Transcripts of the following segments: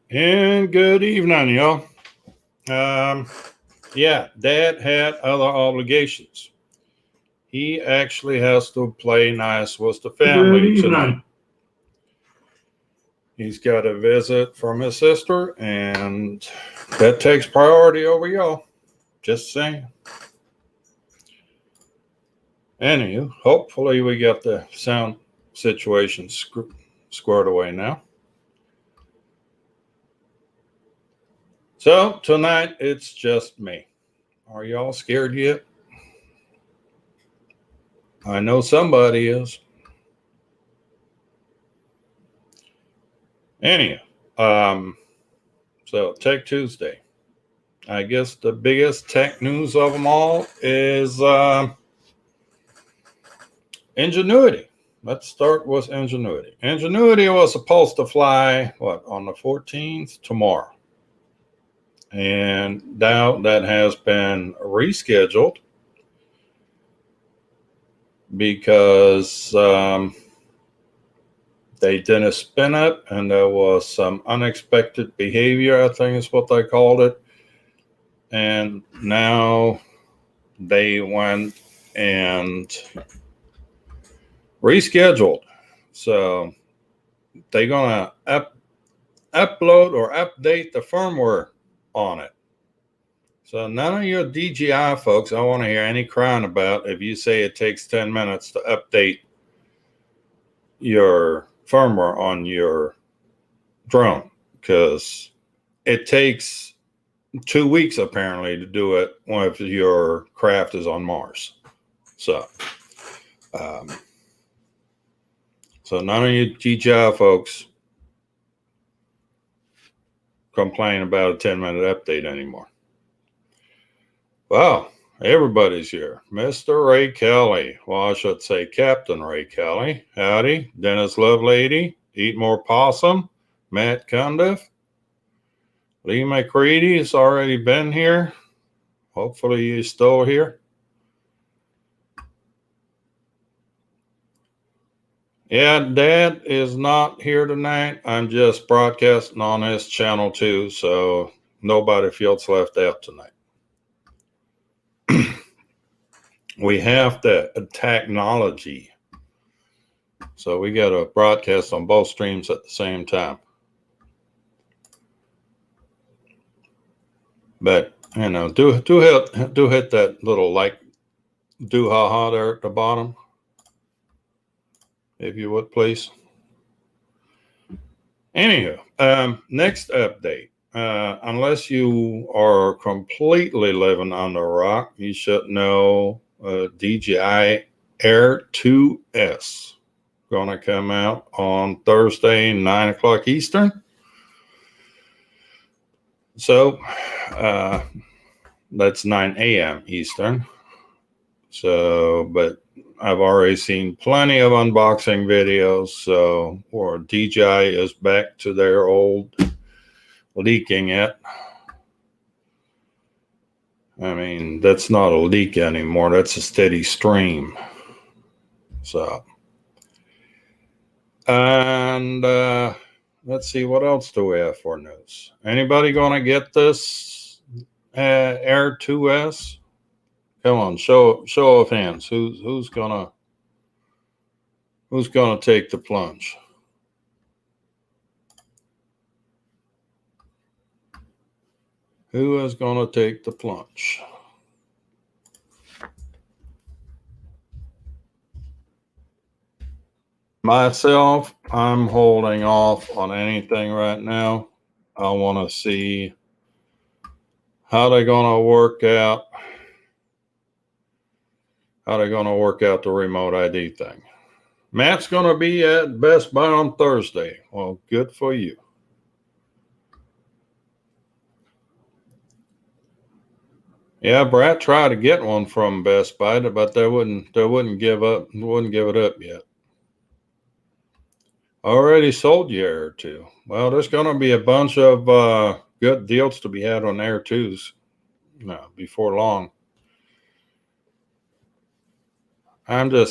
And good evening, y'all. Yeah, Dad had other obligations. He actually has to play nice with the family tonight. He's got a visit from his sister, and that takes priority over y'all. Just saying. Anywho, hopefully we got the sound situation squared away now. So tonight it's just me. Are y'all scared yet? I know somebody is. Anyhow, so Tech Tuesday. I guess the biggest tech news of them all is Ingenuity. Let's start with Ingenuity. Ingenuity was supposed to fly, on the 14th tomorrow. And now that has been rescheduled because they didn't spin it and there was some unexpected behavior, I think is what they called it. And now they went and rescheduled. So they're going to upload or update the firmware on it. So none of your DJI folks, I want to hear any crying about if you say it takes 10 minutes to update your firmware on your drone, because it takes 2 weeks apparently to do it if your craft is on Mars. So none of you DJI folks complain about a 10-minute update anymore. Well, everybody's here. Mr. Ray Kelly. Well, I should say Captain Ray Kelly. Howdy. Dennis Lovelady. Eat More Possum. Matt Cundiff. Lee McCready has already been here. Hopefully he's still here. Yeah, Dad is not here tonight. I'm just broadcasting on his channel too, so nobody feels left out tonight. We have the technology. So we got to broadcast on both streams at the same time. But, do hit that little do ha there at the bottom, if you would, please. Anywho, next update. Unless you are completely living under a rock, you should know DJI Air 2S going to come out on Thursday, 9 o'clock Eastern. So that's 9 a.m. Eastern. So, but I've already seen plenty of unboxing videos. So, or DJI is back to their old leaking it. I mean, that's not a leak anymore. That's a steady stream. So, and let's see, what else do we have for news? Anybody going to get this Air 2S? Come on, show of hands. Who's gonna take the plunge? Who is gonna take the plunge? Myself, I'm holding off on anything right now. I want to see how they're gonna work out. How they're gonna work out the remote ID thing. Matt's gonna be at Best Buy on Thursday. Well, good for you. Yeah, Brad tried to get one from Best Buy, but they wouldn't give it up yet. Already sold you Air 2. Well, there's going to be a bunch of good deals to be had on Air 2s before long. I want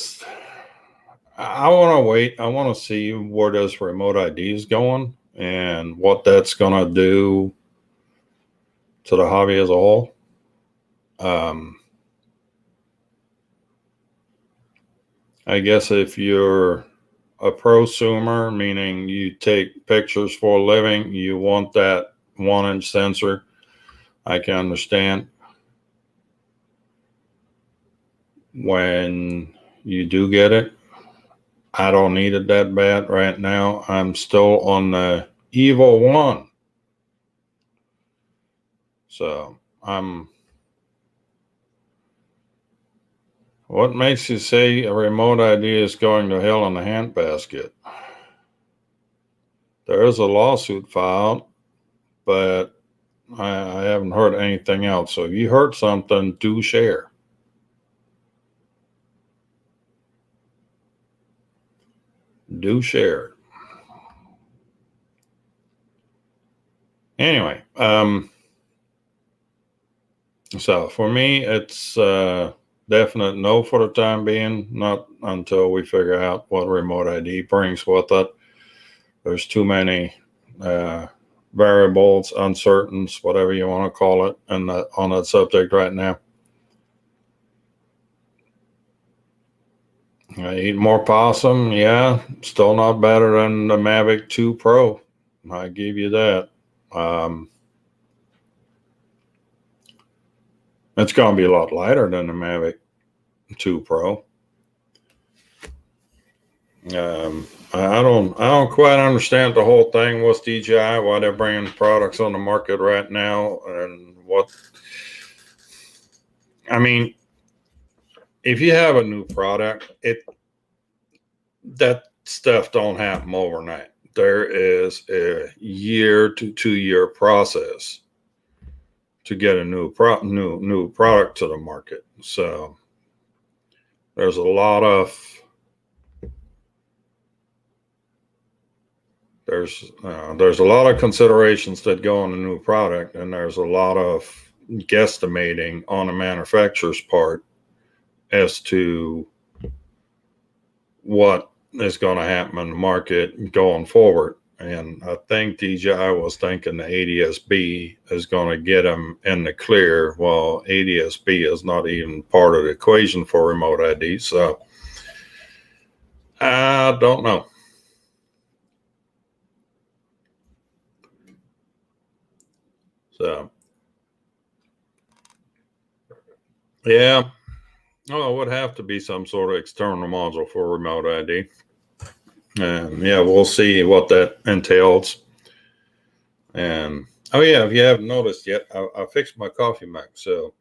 to wait. I want to see where this remote ID is going and what that's going to do to the hobby as a whole. I guess if you're a prosumer, meaning you take pictures for a living, you want that 1-inch sensor, I can understand. When you do get it, I don't need it that bad right now. I'm still on the Evo 1. So what makes you say a remote ID is going to hell in a handbasket? There is a lawsuit filed, but I haven't heard anything else. So if you heard something, do share. Do share. Anyway, so for me, it's definite no for the time being, not until we figure out what remote ID brings with it. There's too many variables, uncertains, whatever you want to call it, and on that subject right now. I eat more possum, yeah, still not better than the Mavic 2 Pro. I give you that. It's going to be a lot lighter than the Mavic 2 Pro. I don't quite understand the whole thing with DJI, why they're bringing products on the market right now, and what. I mean, if you have a new product, that stuff don't happen overnight. There is a 1 to 2 year process to get a new product to the market. So there's a lot of considerations that go on a new product, and there's a lot of guesstimating on the manufacturer's part as to what is going to happen in the market going forward. And I think DJI was thinking the ADS-B is going to get them in the clear. Well, ADS-B is not even part of the equation for remote ID. So I don't know. So, yeah. Oh, it would have to be some sort of external module for remote ID. And yeah, we'll see what that entails. And oh yeah, if you haven't noticed yet, I fixed my coffee mug. So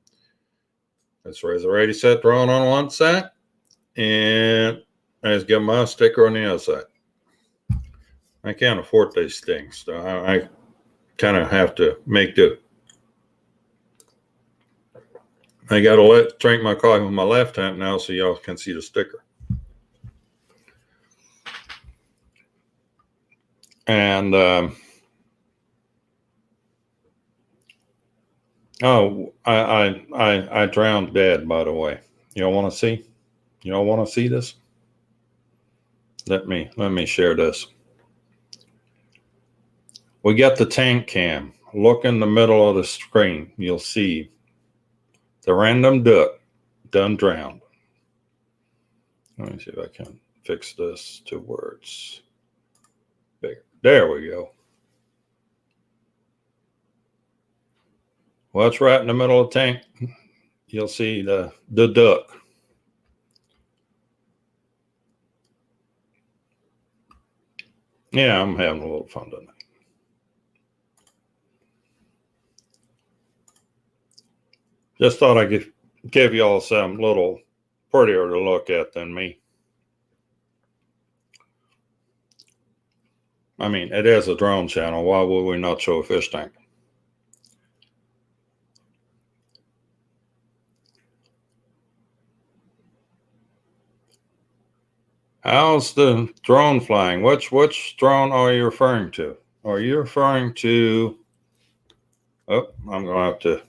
it's ready, set, drawn on one side, and I just got my sticker on the other side. I can't afford these things, so I kind of have to make do. I got to drink my coffee with my left hand now, so y'all can see the sticker. And I drowned dead, by the way. Y'all want to see? Y'all want to see this? Let me share this. We got the tank cam. Look in the middle of the screen. You'll see the random duck done drowned. Let me see if I can fix this to words. Bigger. There we go. Well, it's right in the middle of the tank. You'll see the duck. Yeah, I'm having a little fun tonight. Just thought I could give y'all some little prettier to look at than me. I mean, it is a drone channel. Why would we not show a fish tank? How's the drone flying? Which drone are you referring to? Are you referring to... Oh, I'm going to have to...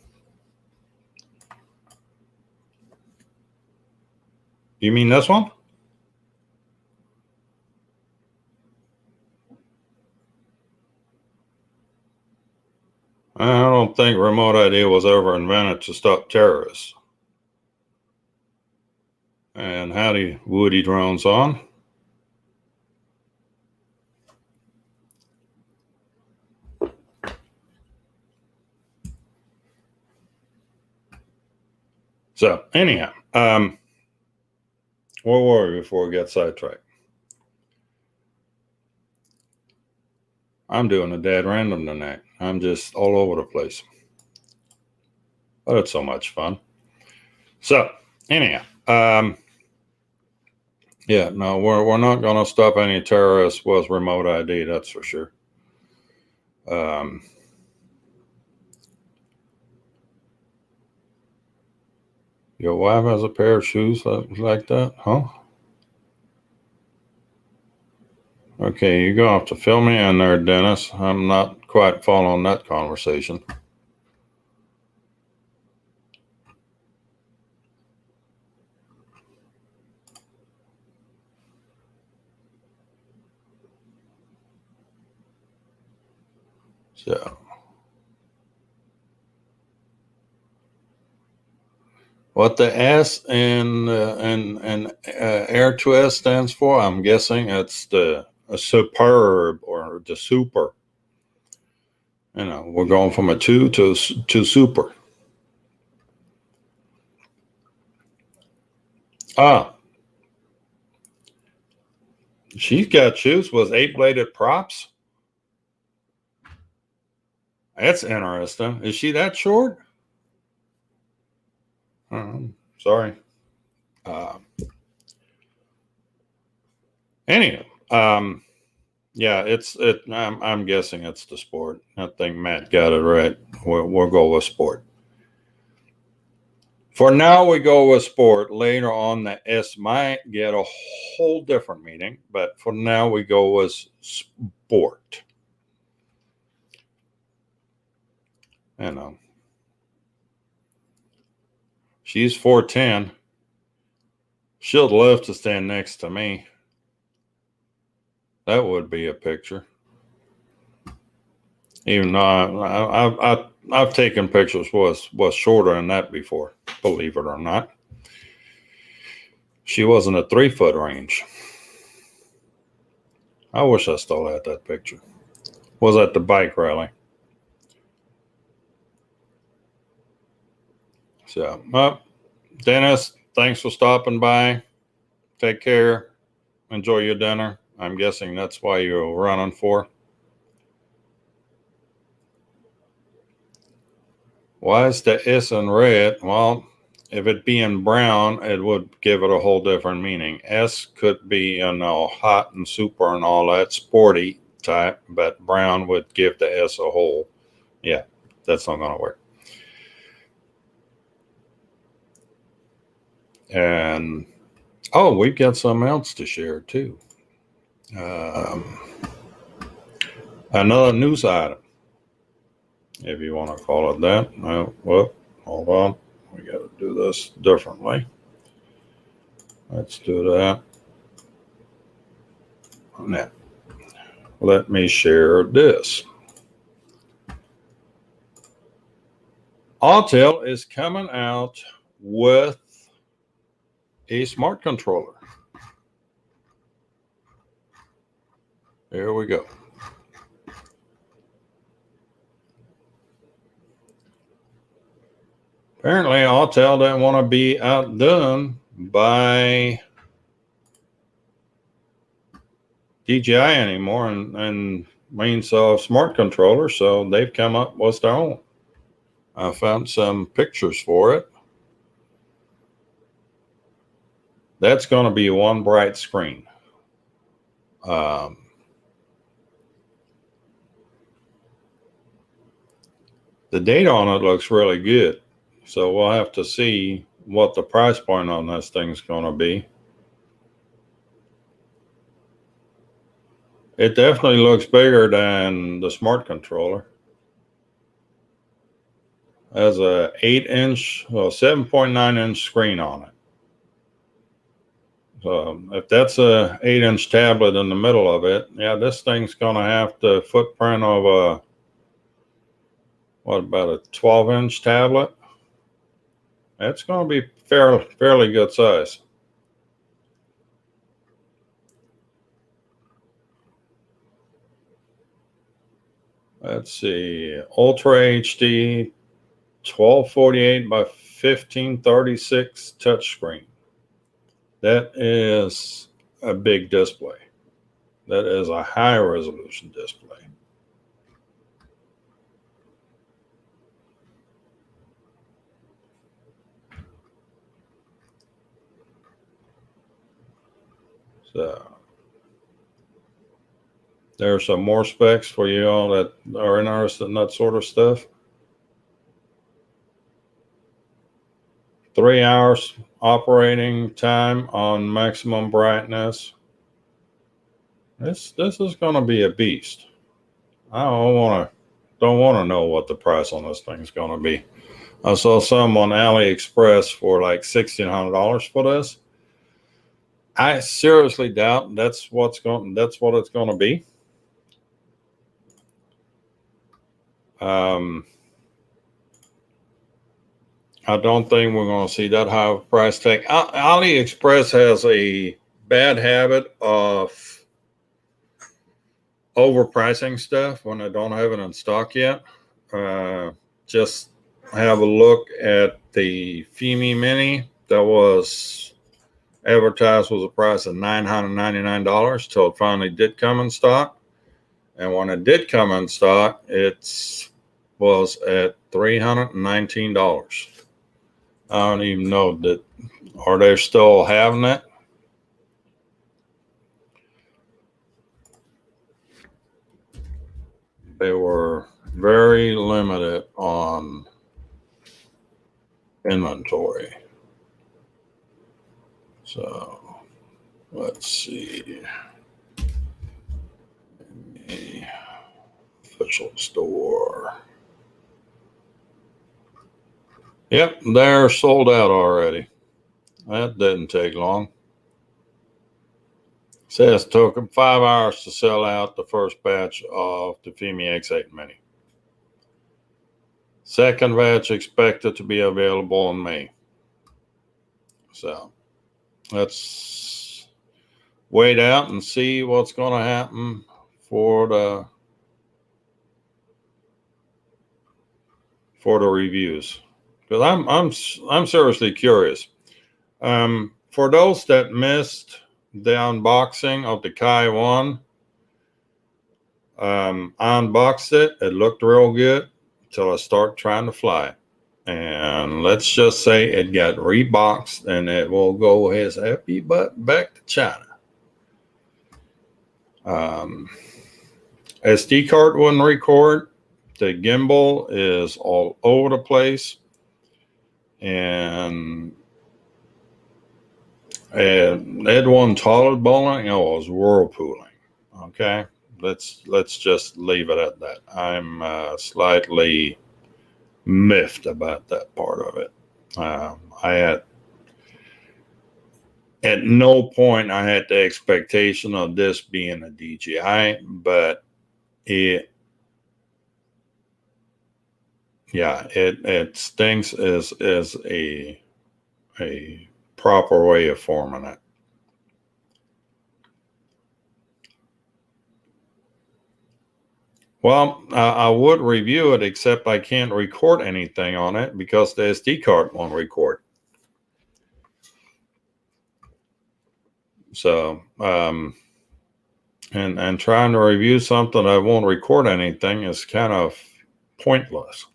You mean this one? I don't think remote ID was ever invented to stop terrorists. And howdy, Woody drones on. So anyhow, where were we before we got sidetracked? I'm doing a dead random tonight. I'm just all over the place. But it's so much fun. So anyhow, yeah, no, we're not going to stop any terrorists with remote ID. That's for sure. Your wife has a pair of shoes like that, huh? Okay, you're going to have to fill me in there, Dennis. I'm not quite following that conversation. So, what the S in Air Twist stands for, I'm guessing it's the superb or the super. You know, we're going from a 2 to super. Ah, she's got shoes with 8-bladed props. That's interesting. Is she that short? Sorry. Anyway, yeah, I'm guessing it's the sport. I think Matt got it right. We'll go with sport. For now, we go with sport. Later on, the S might get a whole different meaning, but for now, we go with sport. You know, she's 4'10". She'll love to stand next to me. That would be a picture. Even though I've taken pictures was shorter than that before, believe it or not. She was in a 3-foot range. I wish I still had that picture. Was at the bike rally. So, well, Dennis, thanks for stopping by. Take care. Enjoy your dinner. I'm guessing that's why you're running for. Why is the S in red? Well, if it be in brown, it would give it a whole different meaning. S could be, hot and super and all that, sporty type, but brown would give the S a whole. Yeah, that's not going to work. And, we've got something else to share too. Another news item, if you want to call it that. Well, hold on. We got to do this differently. Let's do that. Now, let me share this. Autel is coming out with a smart controller. There we go. Apparently, Autel didn't want to be outdone by DJI anymore and means of smart controller, so they've come up with their own. I found some pictures for it. That's going to be one bright screen. The data on it looks really good. So we'll have to see what the price point on this thing's going to be. It definitely looks bigger than the smart controller. It has a 7.9-inch screen on it. So if that's a 8-inch tablet in the middle of it, yeah, this thing's going to have the footprint of what about a 12-inch tablet? That's going to be fairly good size. Let's see, Ultra HD 1248 by 1536 touchscreen. That is a big display. That is a high resolution display. So there's some more specs for you all that are interested in that sort of stuff. 3 hours operating time on maximum brightness. This is going to be a beast. I don't want to know what the price on this thing is going to be. I saw some on AliExpress for like $1,600 for this. I seriously doubt that's what it's going to be. I don't think we're going to see that high of a price tag. AliExpress has a bad habit of overpricing stuff when they don't have it in stock yet. Just have a look at the Fimi Mini that was advertised was a price of $999 till it finally did come in stock. And when it did come in stock, it was at $319. I don't even know that. Are they still having it? They were very limited on inventory. So let's see. The official store. Yep, they're sold out already. That didn't take long. Says it took them 5 hours to sell out the first batch of the Fimi X8 Mini. Second batch expected to be available in May. So let's wait out and see what's going to happen for the reviews, because I'm seriously curious. For those that missed the unboxing of the Kai 1, I unboxed it. It looked real good until I start trying to fly it. And let's just say it got reboxed and it will go his happy butt back to China. SD card wouldn't record. The gimbal is all over the place. And it wasn't toilet bowling, it was whirlpooling. Okay, let's just leave it at that. I'm slightly miffed about that part of it. I had at no point I had the expectation of this being a DJI, but it stinks as a proper way of forming it. Well, I would review it, except I can't record anything on it because the SD card won't record. So, and trying to review something that won't record anything is kind of pointless.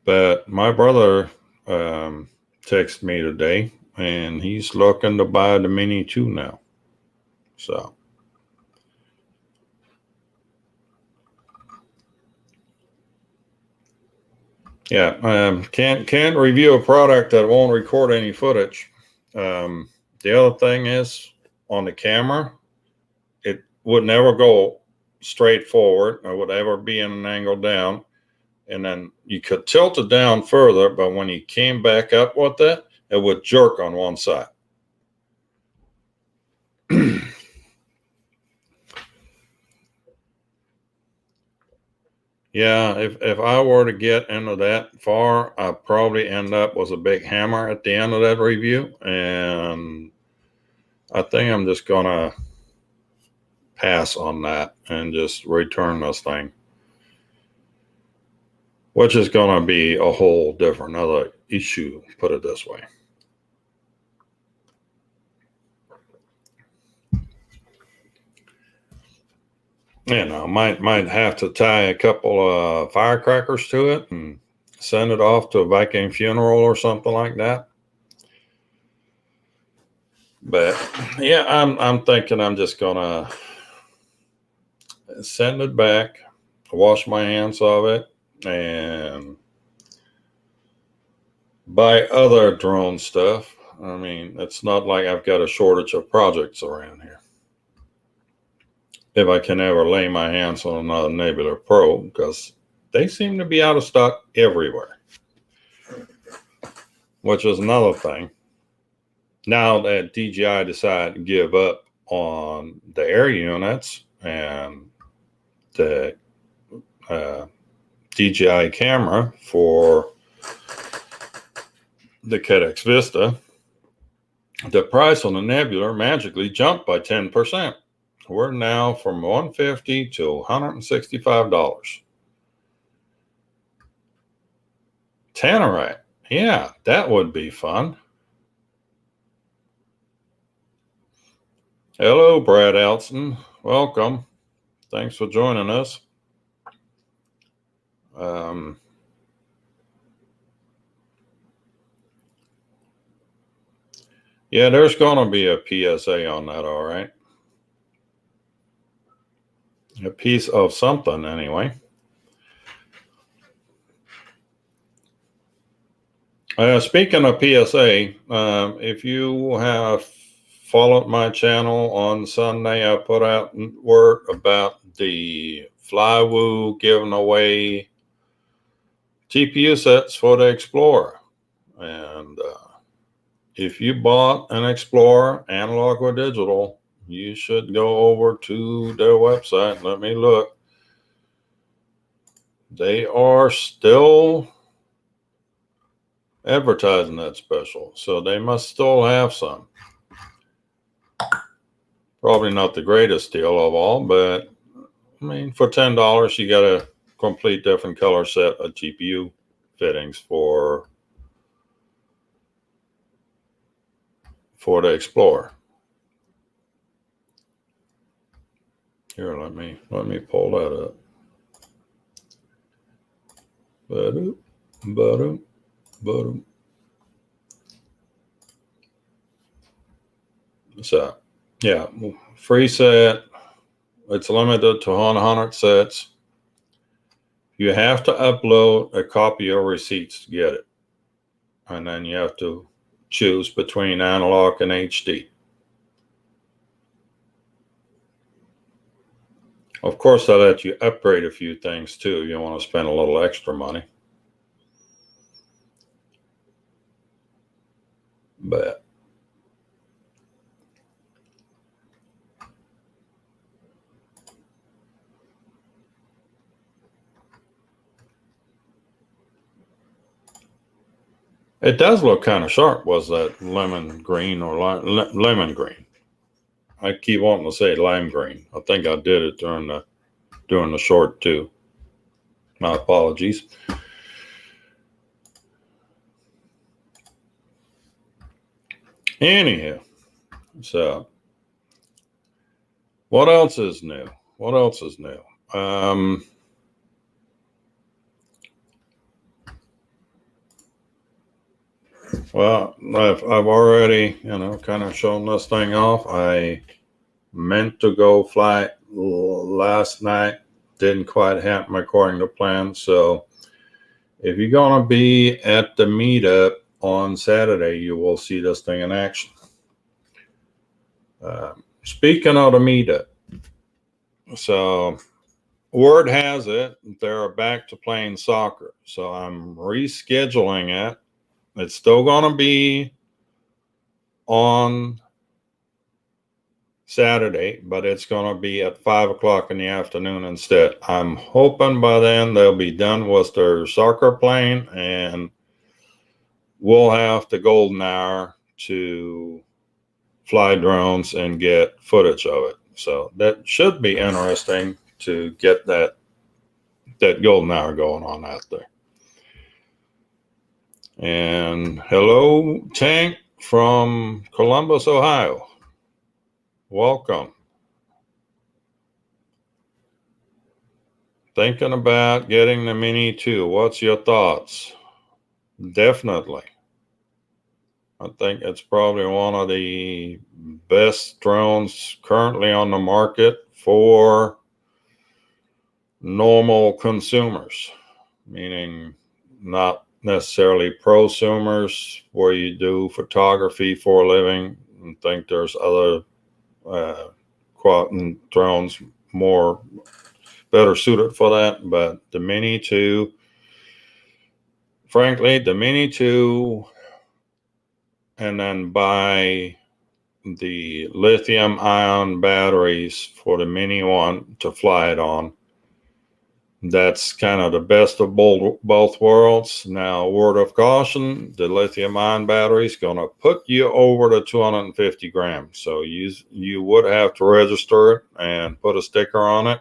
But my brother texted me today, and he's looking to buy the Mini 2 now. So, yeah, can't review a product that won't record any footage. The other thing is, on the camera, it would never go straight forward. It would ever be in an angle down. And then you could tilt it down further, but when you came back up with it, it would jerk on one side. Yeah, if I were to get into that far, I'd probably end up with a big hammer at the end of that review. And I think I'm just going to pass on that and just return this thing, which is going to be a whole different other issue, put it this way. Might have to tie a couple of firecrackers to it and send it off to a Viking funeral or something like that. But yeah, I'm thinking I'm just gonna send it back, wash my hands of it, and buy other drone stuff. I mean, it's not like I've got a shortage of projects around here. If I can ever lay my hands on another Nebula Pro, because they seem to be out of stock everywhere, which is another thing. Now that DJI decided to give up on the air units and the DJI camera for the Cadex Vista, the price on the Nebula magically jumped by 10%. We're now from $150 to $165. Tannerite. Yeah, that would be fun. Hello, Brad Elson. Welcome. Thanks for joining us. Yeah, there's going to be a PSA on that, all right. A piece of something, anyway. Speaking of PSA, if you have followed my channel on Sunday, I put out word about the Flywoo giving away GPU sets for the Explorer. And if you bought an Explorer, analog or digital, you should go over to their website. Let me look. They are still advertising that special, so they must still have some. Probably not the greatest deal of all, but I mean, for $10, you got a complete different color set of GPU fittings for the Explorer. Here, let me pull that up. So, yeah, free set. It's limited to 100 sets. You have to upload a copy of receipts to get it. And then you have to choose between analog and HD. Of course, they'll let you upgrade a few things too. You want to spend a little extra money. But it does look kind of sharp. Was that lemon green or lemon green? I keep wanting to say lime green. I think I did it during the short too. My apologies. Anyhow, so what else is new? What else is new? Well, I've already, kind of shown this thing off. I meant to go fly last night. Didn't quite happen according to plan. So if you're going to be at the meetup on Saturday, you will see this thing in action. Speaking of the meetup, so word has it they're back to playing soccer. So I'm rescheduling it. It's still going to be on Saturday, but it's going to be at 5 o'clock in the afternoon instead. I'm hoping by then they'll be done with their soccer playing, and we'll have the golden hour to fly drones and get footage of it. So that should be interesting to get that golden hour going on out there. And hello, Tank from Columbus, Ohio. Welcome. Thinking about getting the Mini 2. What's your thoughts? Definitely. I think it's probably one of the best drones currently on the market for normal consumers, meaning not necessarily prosumers where you do photography for a living. I think there's other quad drones better suited for that, but the Mini 2, frankly, the Mini 2, and then buy the lithium ion batteries for the Mini 1 to fly it on. That's kind of the best of both worlds. Now, word of caution, the lithium ion battery is going to put you over the 250 grams. So you would have to register it and put a sticker on it.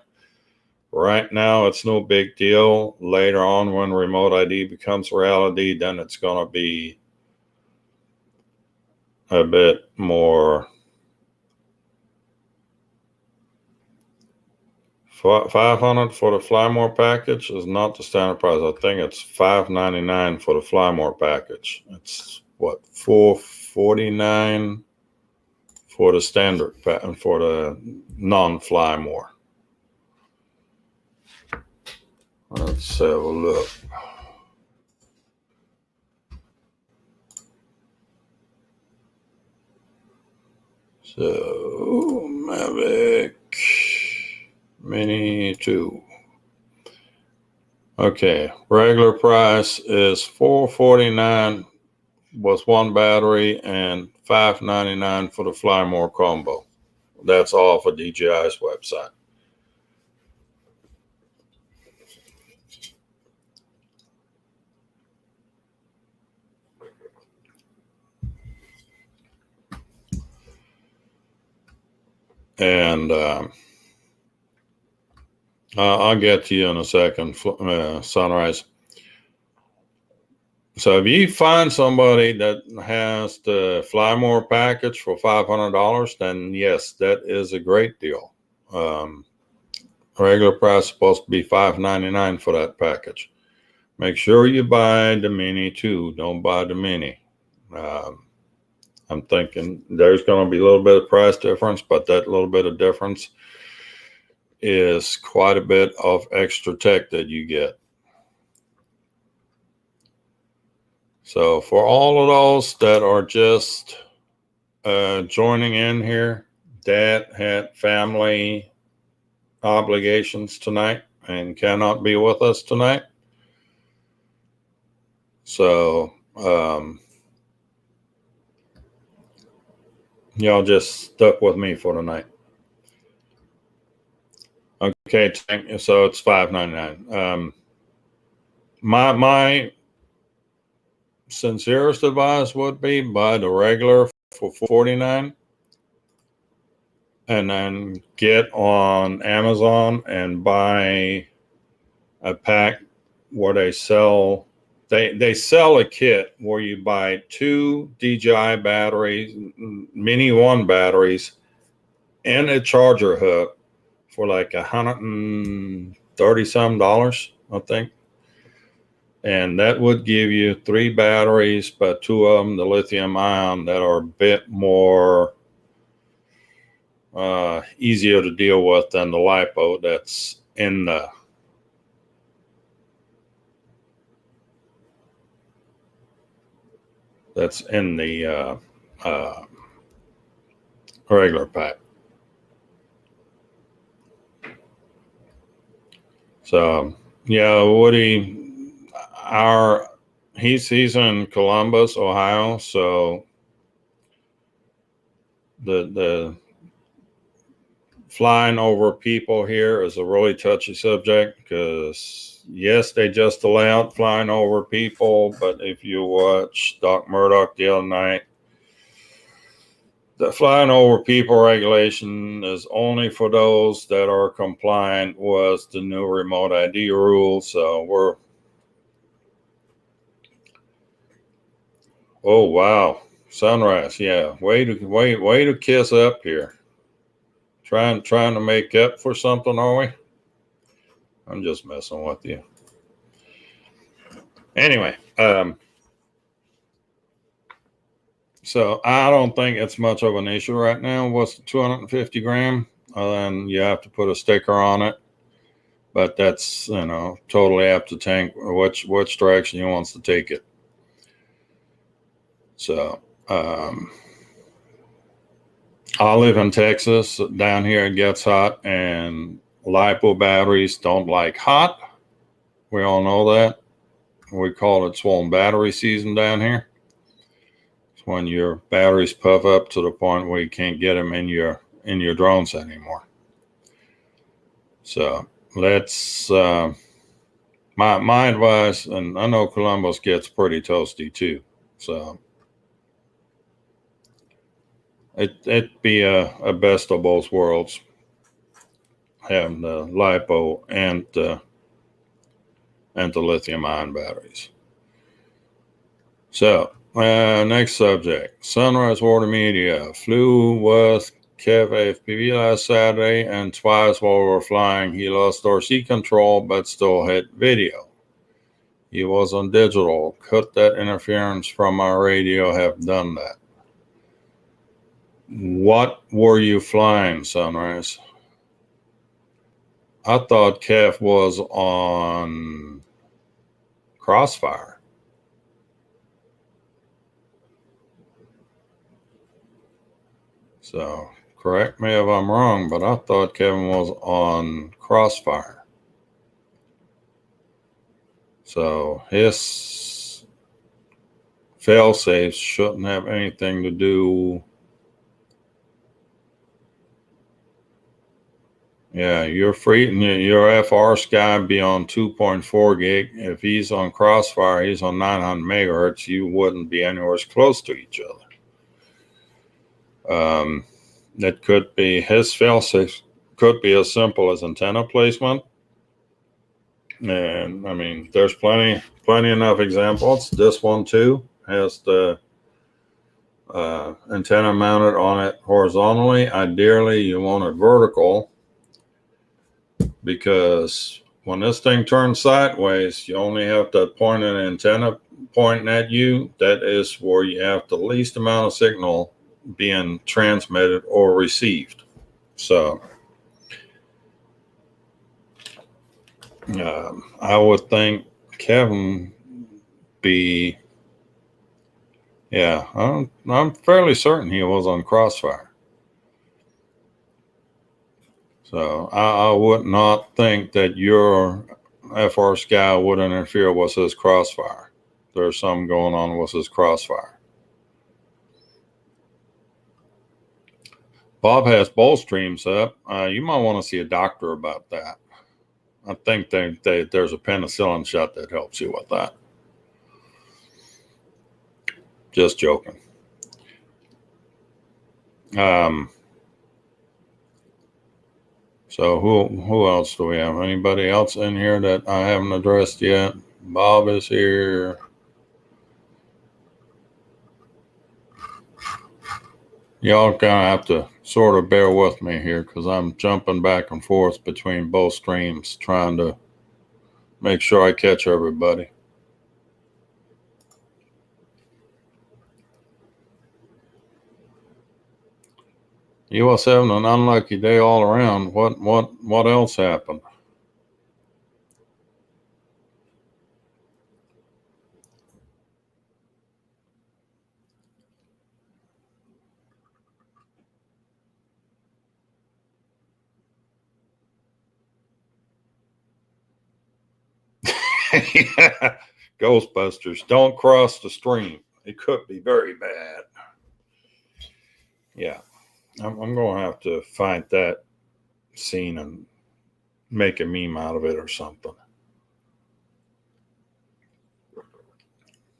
Right now, it's no big deal. Later on, when remote ID becomes reality, then it's going to be a bit more. 500 for the Flymore package is not the standard price. I think it's $599 for the Flymore package. It's what, $449 for the standard and for the non-Flymore. Let's have a look. So Mavic Mini 2. Okay, regular price is $449 with one battery and $599 for the Flymore combo. That's off of DJI's website. And I'll get to you in a second, Sunrise. So if you find somebody that has the Flymore package for $500, then yes, that is a great deal. Regular price is supposed to be $599 for that package. Make sure you buy the Mini 2. Don't buy the Mini. I'm thinking there's going to be a little bit of price difference, but that little bit of difference is quite a bit of extra tech that you get. So for all of those that are just joining in here, Dad had family obligations tonight and cannot be with us tonight. So y'all just stuck with me for tonight. Okay, so it's $599. My sincerest advice would be buy the regular for $49, and then get on Amazon and buy a pack where they sell a kit where you buy 2 DJI batteries, Mini 1 batteries, and a charger hub for like $130 some, I think. And that would give you 3 batteries, but 2 of them, the lithium ion, that are a bit more easier to deal with than the LiPo that's in the regular pack. So yeah, Woody, he's in Columbus, Ohio, so the flying over people here is a really touchy subject because, yes, they just allowed flying over people, but if you watch Doc Murdoch the other night, the flying over people regulation is only for those that are compliant with the new remote ID rules. So oh wow, sunrise, yeah, way to kiss up here. Trying to make up for something, are we? I'm just messing with you. Anyway, so I don't think it's much of an issue right now. What's 250 gram? And you have to put a sticker on it. But that's, totally up to Tank which direction he wants to take it. So I live in Texas. Down here it gets hot, and LiPo batteries don't like hot. We all know that. We call it swollen battery season down here. It's when your batteries puff up to the point where you can't get them in your drones anymore. So let's my advice, and I know Columbus gets pretty toasty too. So it'd be a best of both worlds, having the LiPo and the lithium ion batteries. So next subject, Sunrise Water Media flew with Kev AFPV last Saturday, and twice while we were flying, he lost RC control but still hit video. He was on digital. Could that interference from our radio have done that? What were you flying, Sunrise? I thought Kev was on Crossfire. So correct me if I'm wrong, but I thought Kevin was on Crossfire. So his fail-safes shouldn't have anything to do. Yeah, you're free. Your FR Sky be on 2.4 gig. If he's on Crossfire, he's on 900 megahertz. You wouldn't be anywhere close to each other. That could be his fail-safe. Could be as simple as antenna placement. And I mean, there's plenty enough examples. This one too has the antenna mounted on it horizontally. Ideally, you want it vertical, because when this thing turns sideways, you only have to point an antenna pointing at you. That is where you have the least amount of signal being transmitted or received. So I would think Kevin be, yeah, I'm fairly certain he was on Crossfire. So I would not think that your FR Sky would interfere with his Crossfire. There's something going on with his Crossfire. Bob has both streams up. You might want to see a doctor about that. I think there's a penicillin shot that helps you with that. Just joking. So who else do we have? Anybody else in here that I haven't addressed yet? Bob is here. Y'all gonna have to sort of bear with me here because I'm jumping back and forth between both streams trying to make sure I catch everybody. You was having an unlucky day all around. What else happened? Ghostbusters, don't cross the stream. It could be very bad. Yeah, I'm going to have to find that scene and make a meme out of it or something.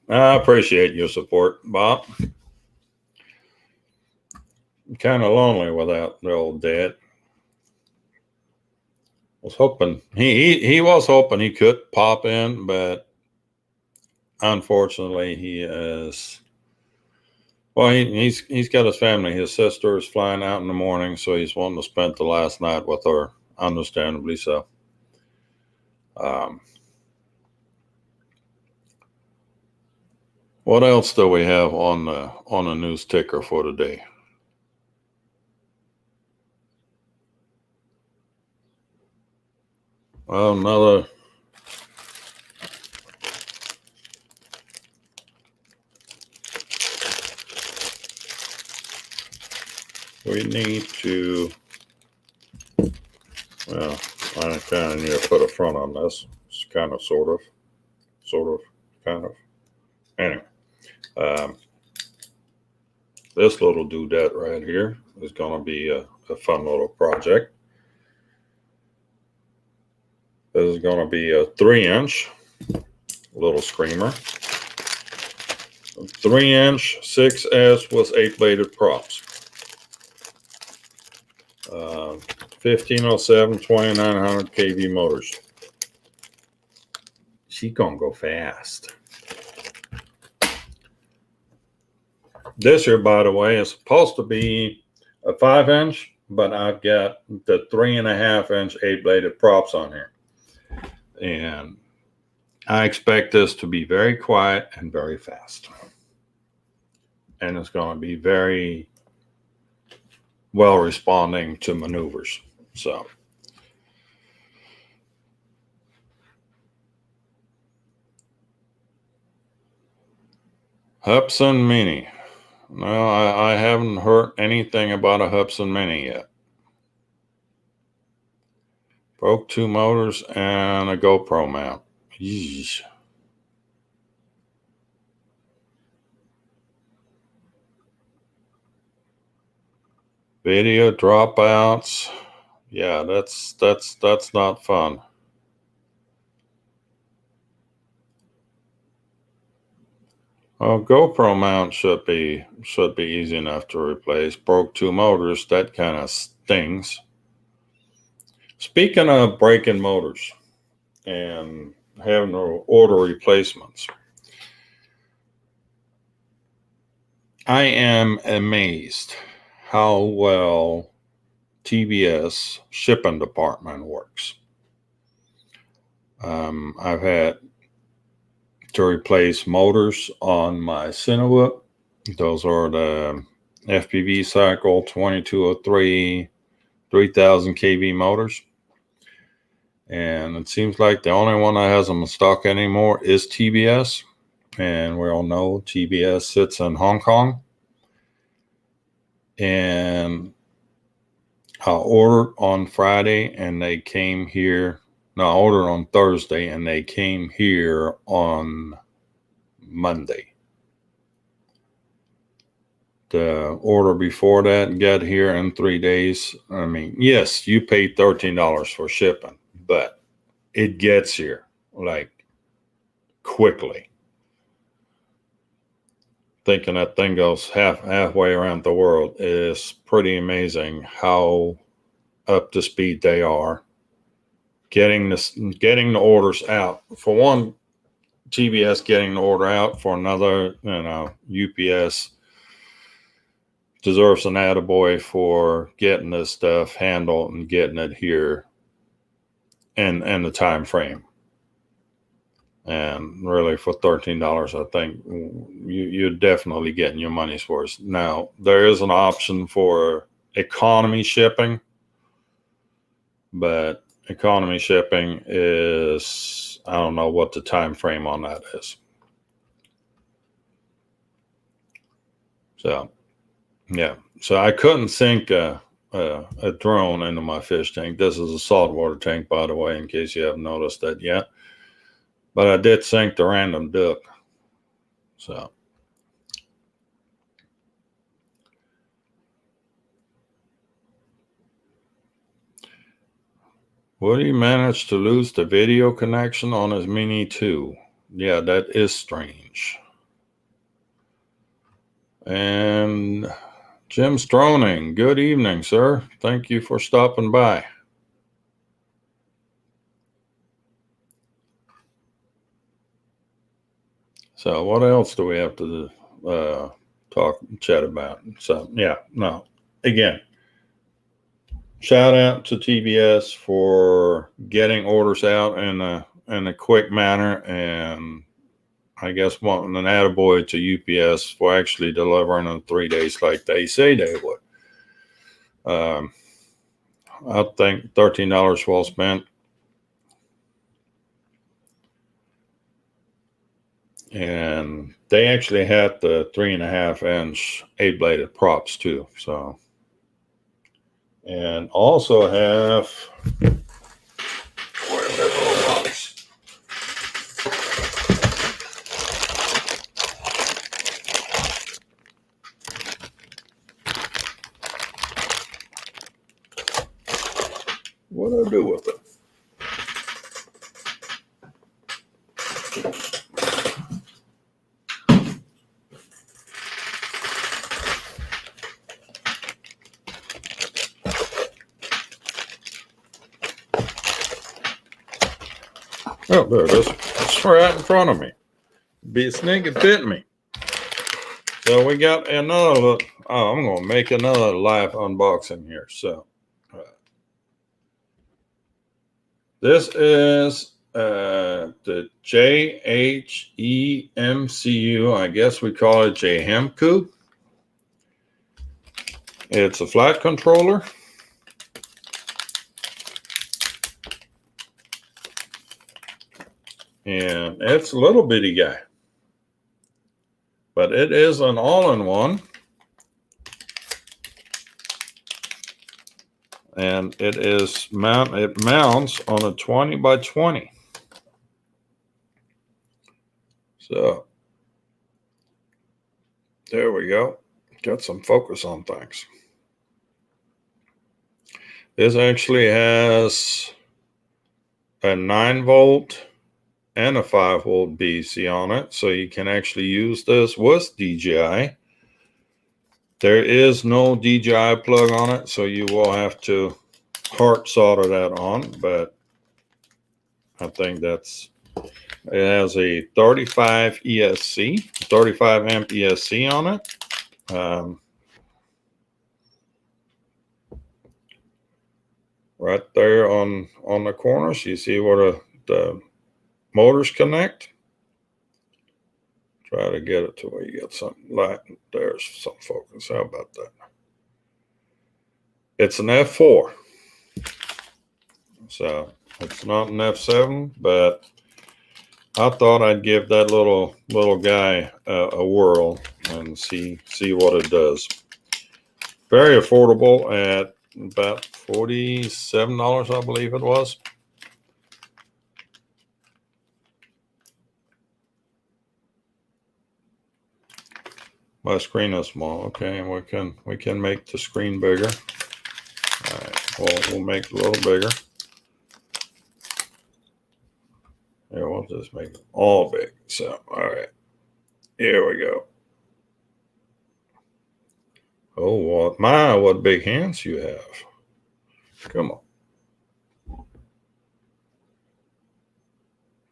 I appreciate your support, Bob. I'm kind of lonely without the old dad. Was hoping he was hoping he could pop in, but unfortunately he is. Well, he's got his family. His sister is flying out in the morning, so he's wanting to spend the last night with her. Understandably so. What else do we have on the news ticker for today? Well, another. We need to. Well, I kind of need to put a front on this. It's kind of, sort of, kind of. Anyway, this little doodad right here is going to be a fun little project. This is going to be a 3-inch little screamer. 3-inch 6S with 8-bladed props. 1507 2900 kV motors. She gonna go fast. This here, by the way, is supposed to be a 5-inch, but I've got the 3.5-inch 8-bladed props on here. And I expect this to be very quiet and very fast. And it's going to be very well responding to maneuvers. So Hubsan Mini. No, I haven't heard anything about a Hubsan Mini yet. Broke 2 motors and a GoPro mount. Yeesh. Video dropouts. Yeah, that's not fun. Well, GoPro mount should be easy enough to replace. Broke 2 motors, that kind of stings. Speaking of breaking motors and having to order replacements, I am amazed how well TBS shipping department works. I've had to replace motors on my Cinewook. Those are the FPV cycle 2203 3000 kV motors. And it seems like the only one that has them in stock anymore is TBS. And we all know TBS sits in Hong Kong. And I ordered on Friday and they came here. No, I ordered on Thursday and they came here on Monday. The order before that got here in 3 days. I mean, yes, you paid $13 for shipping, but it gets here like quickly. Thinking that thing goes halfway around the world is pretty amazing how up to speed they are. Getting the orders out. For one, TBS getting the order out. For another, UPS deserves an attaboy for getting this stuff handled and getting it here in the time frame. And really, for $13, I think you're definitely getting your money's worth. Now, there is an option for economy shipping, but economy shipping is, I don't know what the time frame on that is. So, yeah. So I couldn't sink a drone into my fish tank. This is a saltwater tank, by the way, in case you haven't noticed that yet. But I did sink the random duck. So Woody managed to lose the video connection on his Mini 2. Yeah, that is strange. And Jim Stroning, good evening, sir. Thank you for stopping by. So what else do we have to chat about? So yeah, no. Again, shout out to TBS for getting orders out in a quick manner, and I guess wanting an attaboy to UPS for actually delivering in 3 days like they say they would. I think $13 well spent. And they actually had the 3.5-inch 8-bladed props too. So, and also have what do I do with it? Oh, there it is. It's right in front of me. Be a snake and bit me. So we got another. Oh, I'm going to make another live unboxing here. So this is the JHEMCU. I guess we call it JHEMCU. It's a flat controller. And it's a little bitty guy. But it is an all-in-one. And it mounts on a 20 by 20. So there we go. Got some focus on things. This actually has a 9-volt and a 5-volt BC on it, so you can actually use this with DJI. There is no DJI plug on it, so you will have to hard solder that on, but I think it has a 35 ESC, 35 amp ESC on it. Right there on the corners, you see where the motors connect. Try to get it to where you get some light. There's some focus. How about that? It's an F4. So it's not an F7, but I thought I'd give that little guy a whirl and see what it does. Very affordable at about $47, I believe it was. My screen is small. Okay, and we can make the screen bigger. All right, we'll make it a little bigger. Here, we'll just make it all big. So, all right, here we go. Oh, what big hands you have. Come on.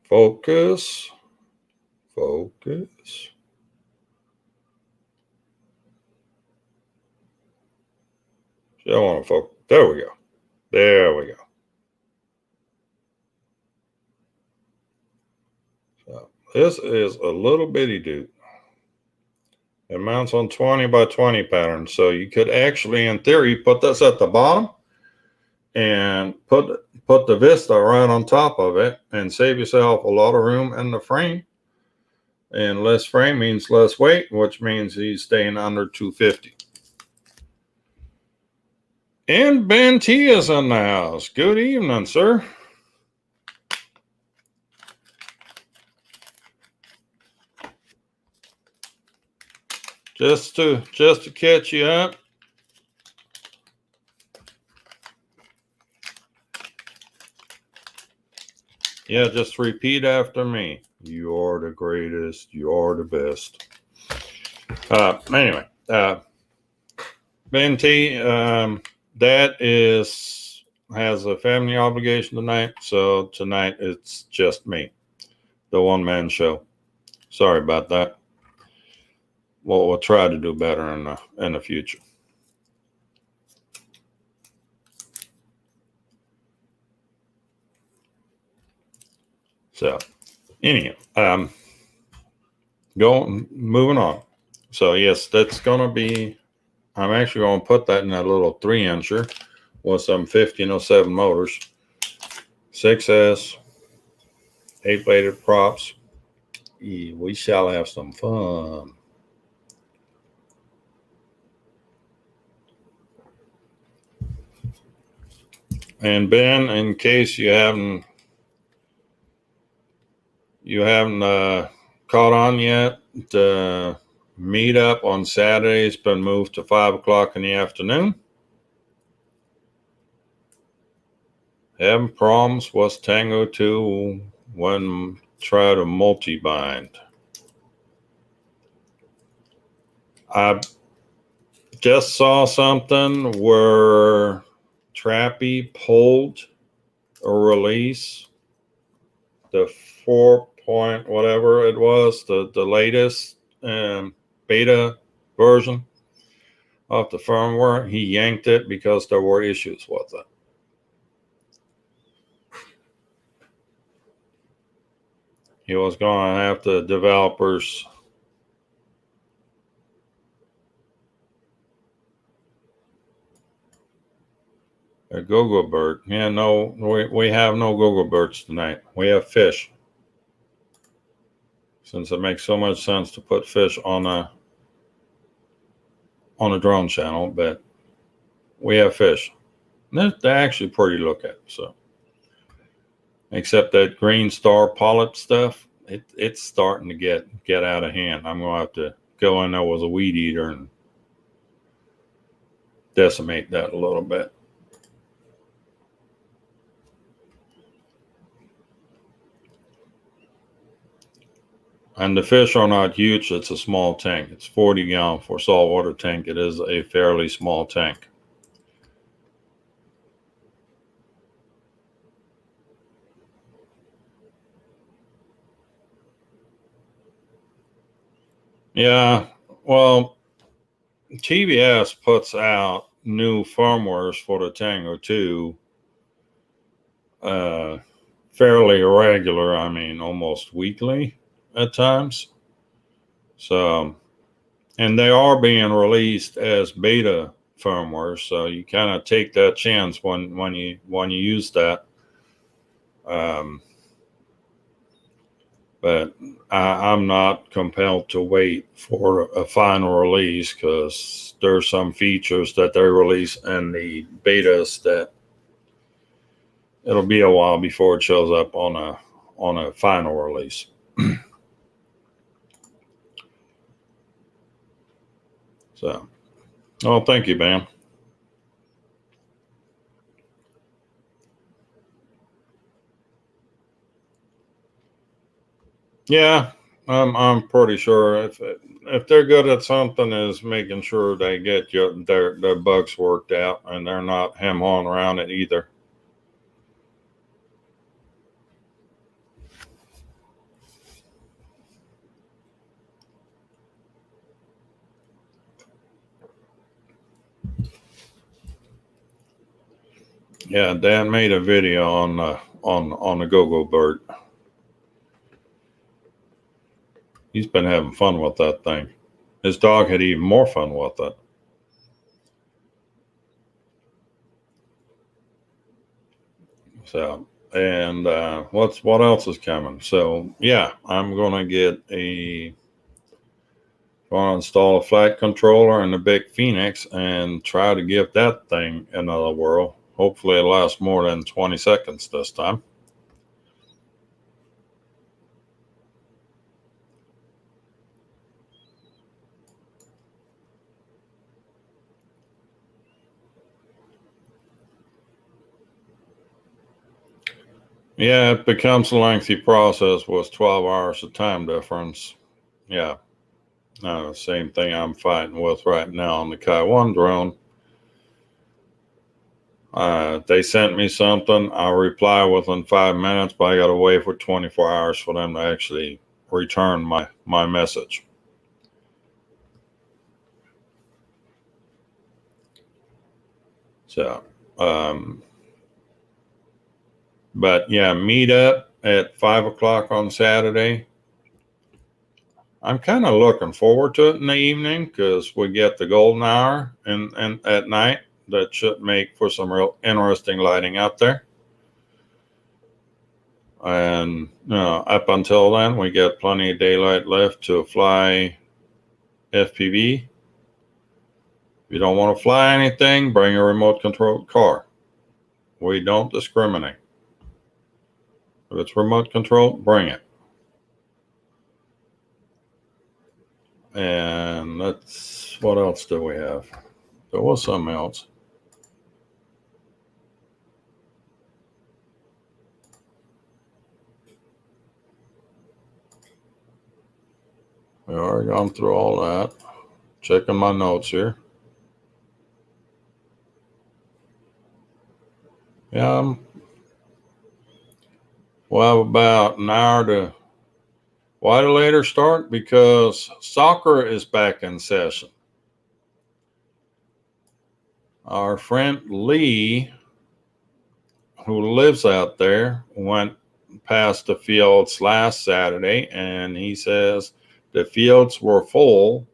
Focus. Focus. I want to focus. There we go. There we go. So this is a little bitty dude. It mounts on 20 by 20 pattern. So you could actually, in theory, put this at the bottom and put the Vista right on top of it and save yourself a lot of room in the frame. And less frame means less weight, which means he's staying under 250. And Ben T is in the house. Good evening, sir. Just to catch you up. Yeah, just repeat after me. You're the greatest. You're the best. Anyway, Ben T, Dad has a family obligation tonight, so tonight it's just me, the one man show. Sorry about that. Well, we'll try to do better in the future. So, anyhow, moving on. So yes, that's gonna be. I'm actually gonna put that in that little 3-incher with some 1507 motors, 6S, 8-bladed props. We shall have some fun. And Ben, in case you haven't caught on yet, the meetup on Saturday has been moved to 5 o'clock in the afternoon. Having problems with Tango 2 when try to multi-bind. I just saw something where Trappy pulled a release, the 4 point whatever it was, the latest beta version of the firmware. He yanked it because there were issues with it. He was going to have the developers a Google bird. Yeah, no, we have no Google birds tonight. We have fish. Since it makes so much sense to put fish on a drone channel, but we have fish. They're actually pretty to look at. So, except that green star polyp stuff, it's starting to get out of hand. I'm gonna have to go in there with a weed eater and decimate that a little bit. And the fish are not huge. It's a small tank. It's 40 gallon for saltwater tank. It is a fairly small tank. Yeah, well, TBS puts out new firmwares for the Tango 2 fairly irregular. I mean, almost weekly at times. So, and they are being released as beta firmware, so you kind of take that chance when you use that. But I'm not compelled to wait for a final release because there's some features that they release in the betas that it'll be a while before it shows up on a final release. So, oh, thank you, Bam. Yeah, I'm pretty sure if they're good at something, is making sure they get their bugs worked out, and they're not hem hawing around it either. Yeah, Dan made a video on the Go-Go Bird. He's been having fun with that thing. His dog had even more fun with it. So, and what else is coming? So yeah, I'm gonna install a flight controller in the big Phoenix and try to give that thing another whirl. Hopefully, it lasts more than 20 seconds this time. Yeah, it becomes a lengthy process with 12 hours of time difference. Yeah, same thing I'm fighting with right now on the Kai 1 drone. They sent me something. I'll reply within 5 minutes, but I got to wait for 24 hours for them to actually return my message. So, but yeah, meet up at 5 o'clock on Saturday. I'm kind of looking forward to it in the evening because we get the golden hour and at night. That should make for some real interesting lighting out there. And up until then, we get plenty of daylight left to fly FPV. If you don't want to fly anything, bring a remote controlled car. We don't discriminate. If it's remote controlled, bring it. And that's what else do we have? There was something else. We already gone through all that. Checking my notes here. Yeah, we'll have about an hour to. Why the later start? Because soccer is back in session. Our friend Lee, who lives out there, went past the fields last Saturday, and he says the fields were full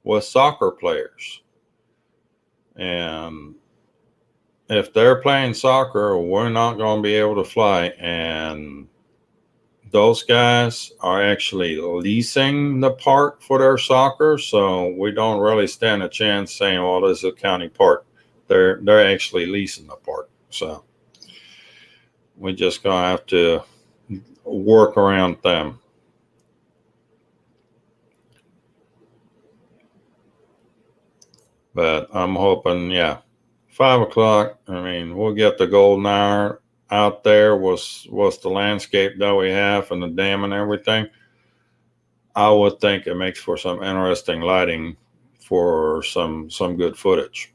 with soccer players. And if they're playing soccer, we're not going to be able to fly. And those guys are actually leasing the park for their soccer, so we don't really stand a chance saying, well, this is a county park. They're actually leasing the park. So we just gonna have to work around them. But I'm hoping, 5 o'clock. I mean, we'll get the golden hour out there. Was the landscape that we have and the dam and everything. I would think it makes for some interesting lighting for some good footage.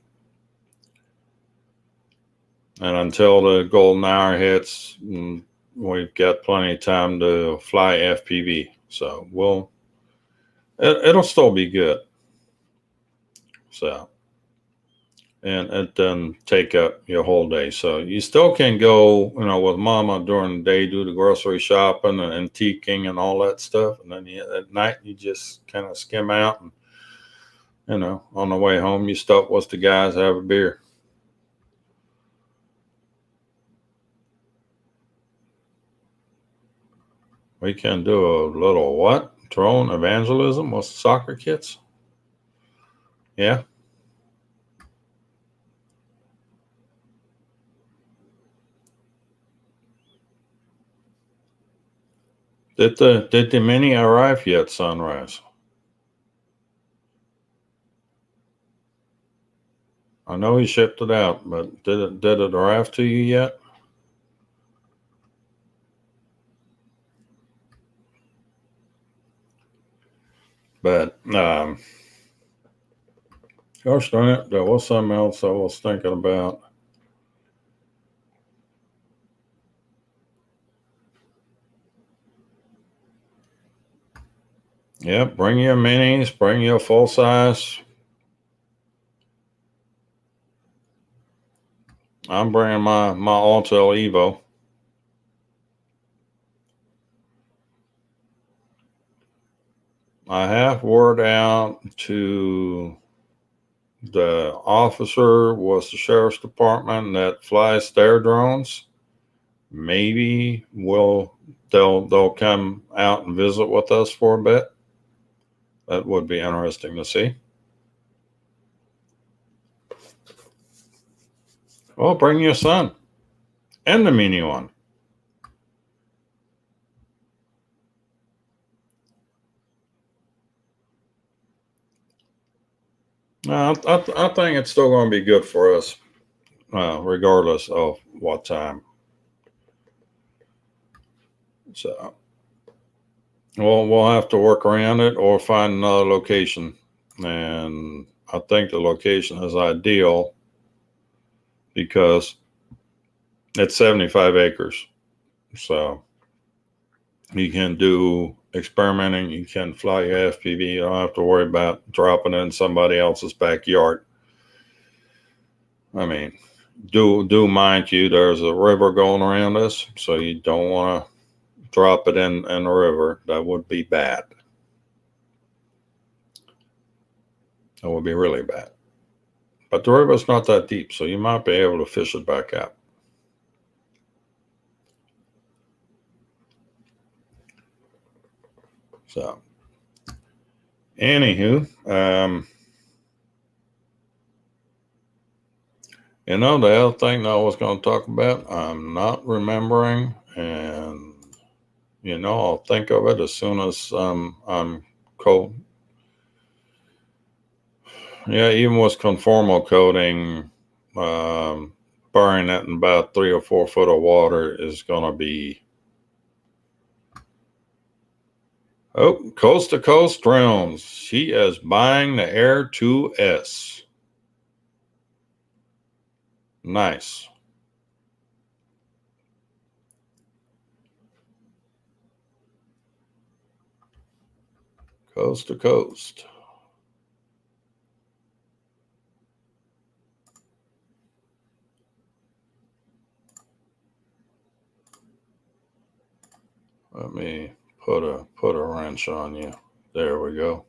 And until the golden hour hits, we've got plenty of time to fly FPV. So it'll still be good. So, and it doesn't take up your whole day. So you still can go, with mama during the day, do the grocery shopping and antiquing and all that stuff. And then at night, you just kind of skim out and, on the way home, you stop with the guys, have a beer. We can do a little what? Drone evangelism with soccer kits? Yeah. Did the mini arrive yet, Sunrise? I know he shipped it out, but did it arrive to you yet? But gosh darn it, there was something else I was thinking about. Yep, bring your minis, bring your full size. I'm bringing my Autel Evo. I have word out to the officer with the sheriff's department that flies their drones. Maybe they'll come out and visit with us for a bit. That would be interesting to see. Well, bring your son and the mini one. I think it's still going to be good for us, regardless of what time. So we'll have to work around it or find another location. And I think the location is ideal because it's 75 acres. So you can do experimenting. You can fly your FPV. You don't have to worry about dropping in somebody else's backyard. I mean, do mind you, there's a river going around us, so you don't want to drop it in the river. That would be bad. That would be really bad. But the river's not that deep, so you might be able to fish it back out. So, anywho, the other thing that I was going to talk about, I'm not remembering, and I'll think of it as soon as I'm cold. Yeah, even with conformal coating, burying it in about 3 or 4 foot of water is going to be. Oh, Coast to Coast Drones. She is buying the Air 2S. Nice. Coast to Coast. Let me put a wrench on you. There we go.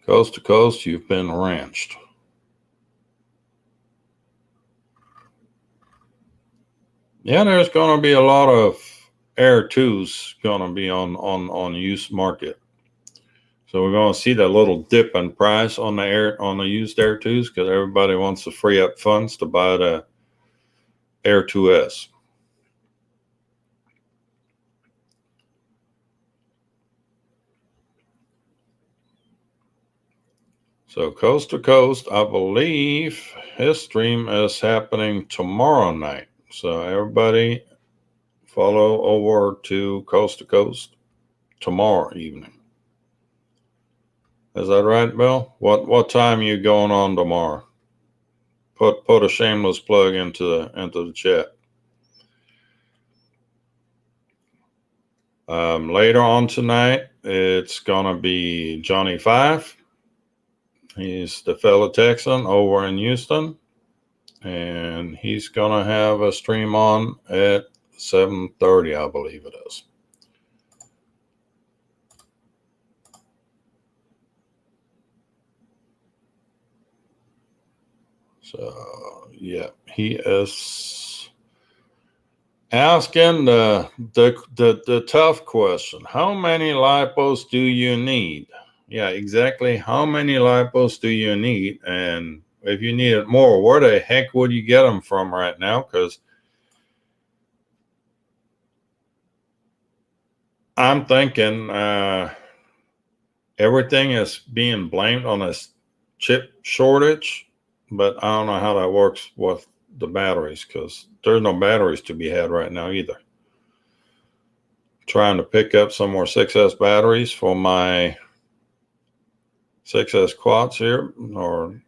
Coast to Coast, you've been wrenched. Yeah, there's going to be a lot of Air 2s going to be on used market. So we're going to see that little dip in price on the used Air 2s because everybody wants to free up funds to buy the Air 2S. So Coast to Coast, I believe his stream is happening tomorrow night. So everybody follow over to Coast tomorrow evening. Is that right, Bill? What time are you going on tomorrow? Put a shameless plug into the chat. Later on tonight, it's gonna be Johnny Five. He's the fellow Texan over in Houston, and he's gonna have a stream on at 7:30, I believe it is. So yeah, he is asking the tough question. How many lipos do you need? Yeah, exactly. How many lipos do you need? And if you needed more, where the heck would you get them from right now? Because I'm thinking everything is being blamed on this chip shortage, but I don't know how that works with the batteries because there's no batteries to be had right now either. Trying to pick up some more 6S batteries for my 6S quads here, or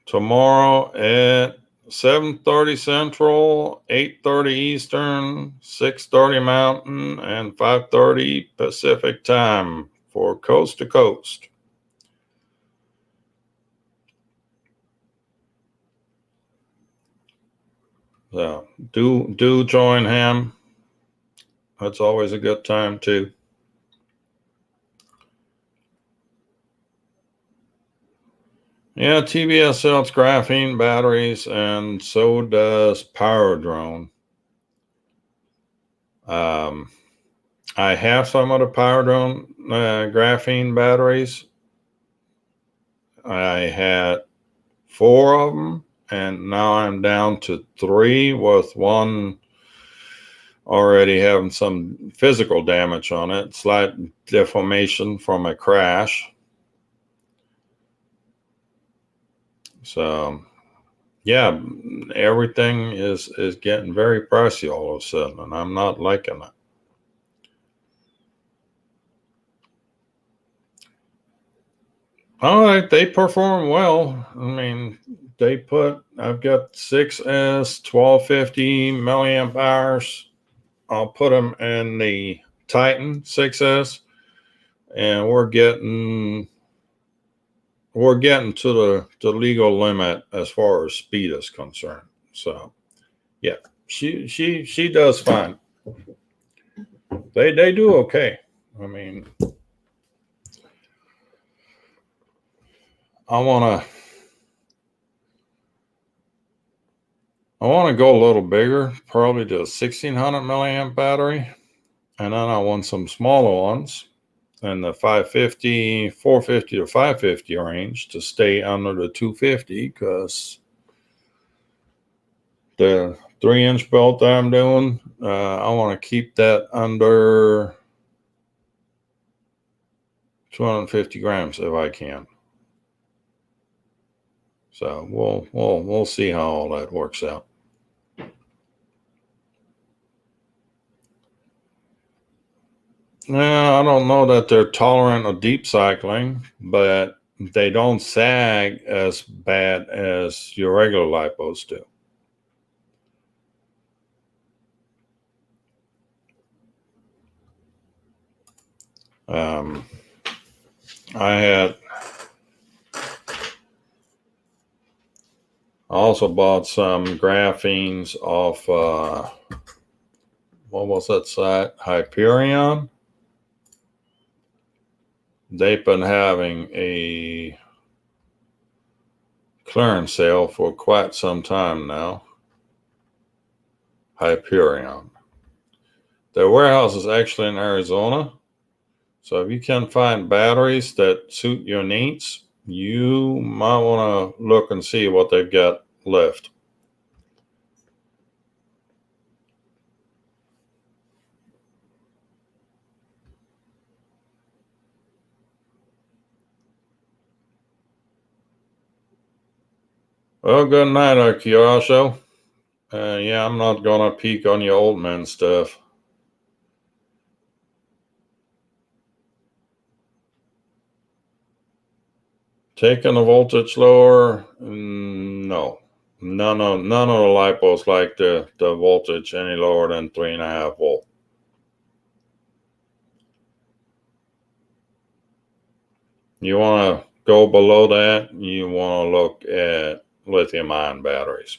tomorrow at 7:30 Central, 8:30 Eastern, 6:30 Mountain, and 5:30 Pacific time for Coast to Coast. So do join him. That's always a good time too. Yeah, TBS sells graphene batteries, and so does PowerDrone. I have some of the PowerDrone graphene batteries. I had 4 of them, and now I'm down to 3, with one already having some physical damage on it, slight deformation from a crash. So yeah, everything is getting very pricey all of a sudden, and I'm not liking it. All right, they perform well. I mean, I've got 6S 1250 milliamp hours. I'll put them in the Titan 6S, and we're getting to the legal limit as far as speed is concerned. So yeah, she does fine. They do okay. I mean, I wanna I wanna go a little bigger, probably to a 1600 milliamp battery, and then I want some smaller ones in the 450 to 550 range to stay under the 250, because the 3-inch belt that I'm doing, I want to keep that under 250 grams if I can. So we'll see how all that works out. I don't know that they're tolerant of deep cycling, but they don't sag as bad as your regular lipos do. I also bought some graphenes off, what was that site? Hyperion. They've been having a clearance sale for quite some time now. Hyperion. Their warehouse is actually in Arizona. So if you can find batteries that suit your needs, you might want to look and see what they've got left. Well, good night, Akiyasho. Yeah, I'm not going to peek on your old man stuff. Taking the voltage lower? No. None of the lipos like the voltage any lower than 3.5 volt. You want to go below that, you want to look at lithium ion batteries.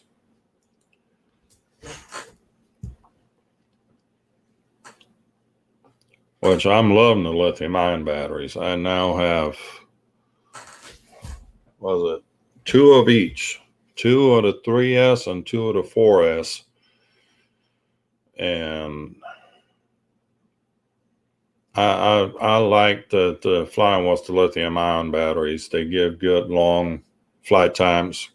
Which I'm loving the lithium ion batteries. I now have, what was it, 2 of each. 2 of the 3S and 2 of the 4S. And I like the flying with the lithium ion batteries. They give good long flight times.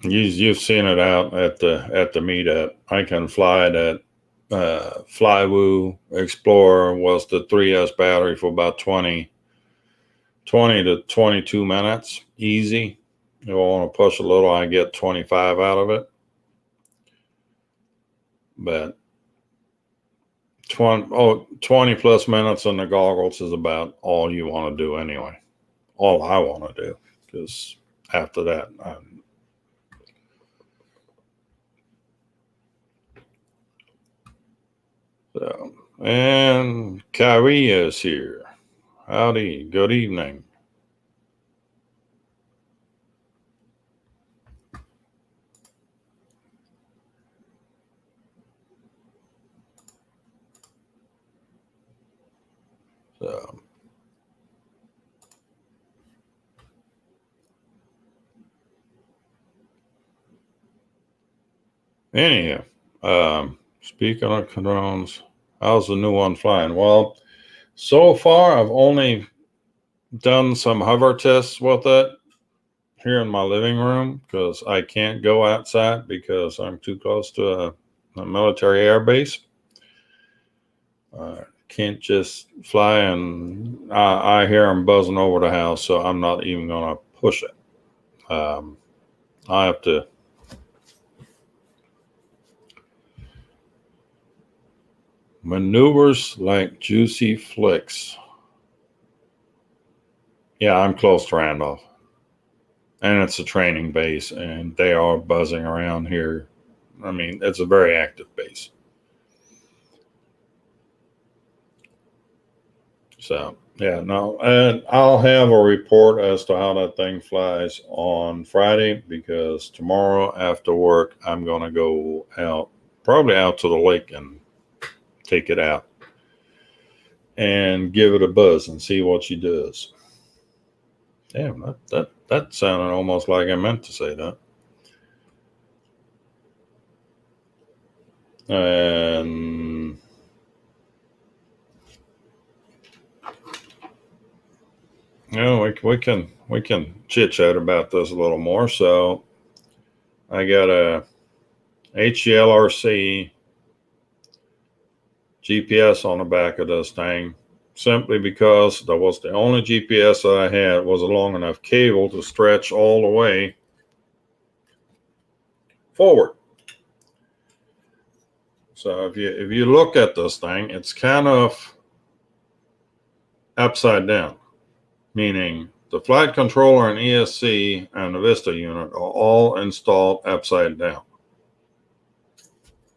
You've seen it out at the meetup. I can fly that Flywoo Explorer was the 3S battery for about 20 to 22 minutes. Easy. You want to push a little, I get 25 out of it. But 20 plus minutes in the goggles is about all you want to do anyway. All I want to do, because after that, so, and Kyrie is here. Howdy, good evening. So, anyhow, speaking of drones, how's the new one flying? Well, so far I've only done some hover tests with it here in my living room, because I can't go outside because I'm too close to a military air base. Can't just fly, and I hear them buzzing over the house, so I'm not even going to push it. I have to. Maneuvers like Juicy Flicks. Yeah, I'm close to Randolph. And it's a training base, and they are buzzing around here. I mean, it's a very active base. So, yeah, no. And I'll have a report as to how that thing flies on Friday, because tomorrow after work, I'm going to go out, probably out to the lake and take it out and give it a buzz and see what she does. Damn, that sounded almost like I meant to say that. And you know, we can chit chat about this a little more. So I got a HGLRC GPS on the back of this thing, simply because that was the only GPS that I had was a long enough cable to stretch all the way forward. So if you look at this thing, it's kind of upside down, meaning the flight controller and ESC and the Vista unit are all installed upside down.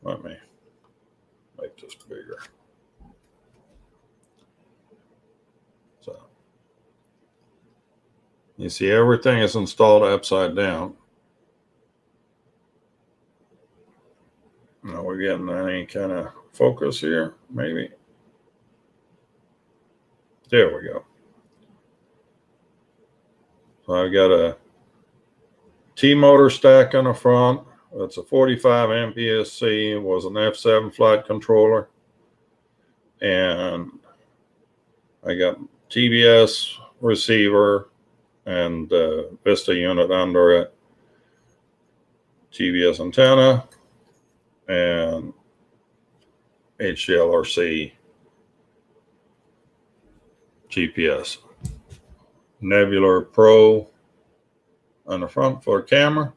Let me make this bigger. So you see everything is installed upside down. Now we're getting any kind of focus here, maybe. There we go. So I've got a T-motor stack in the front. That's a 45 amp ESC. It was an F7 flight controller. And I got TBS receiver and Vista unit under it. TBS antenna and HGLRC GPS. Nebula Pro on the front for a camera.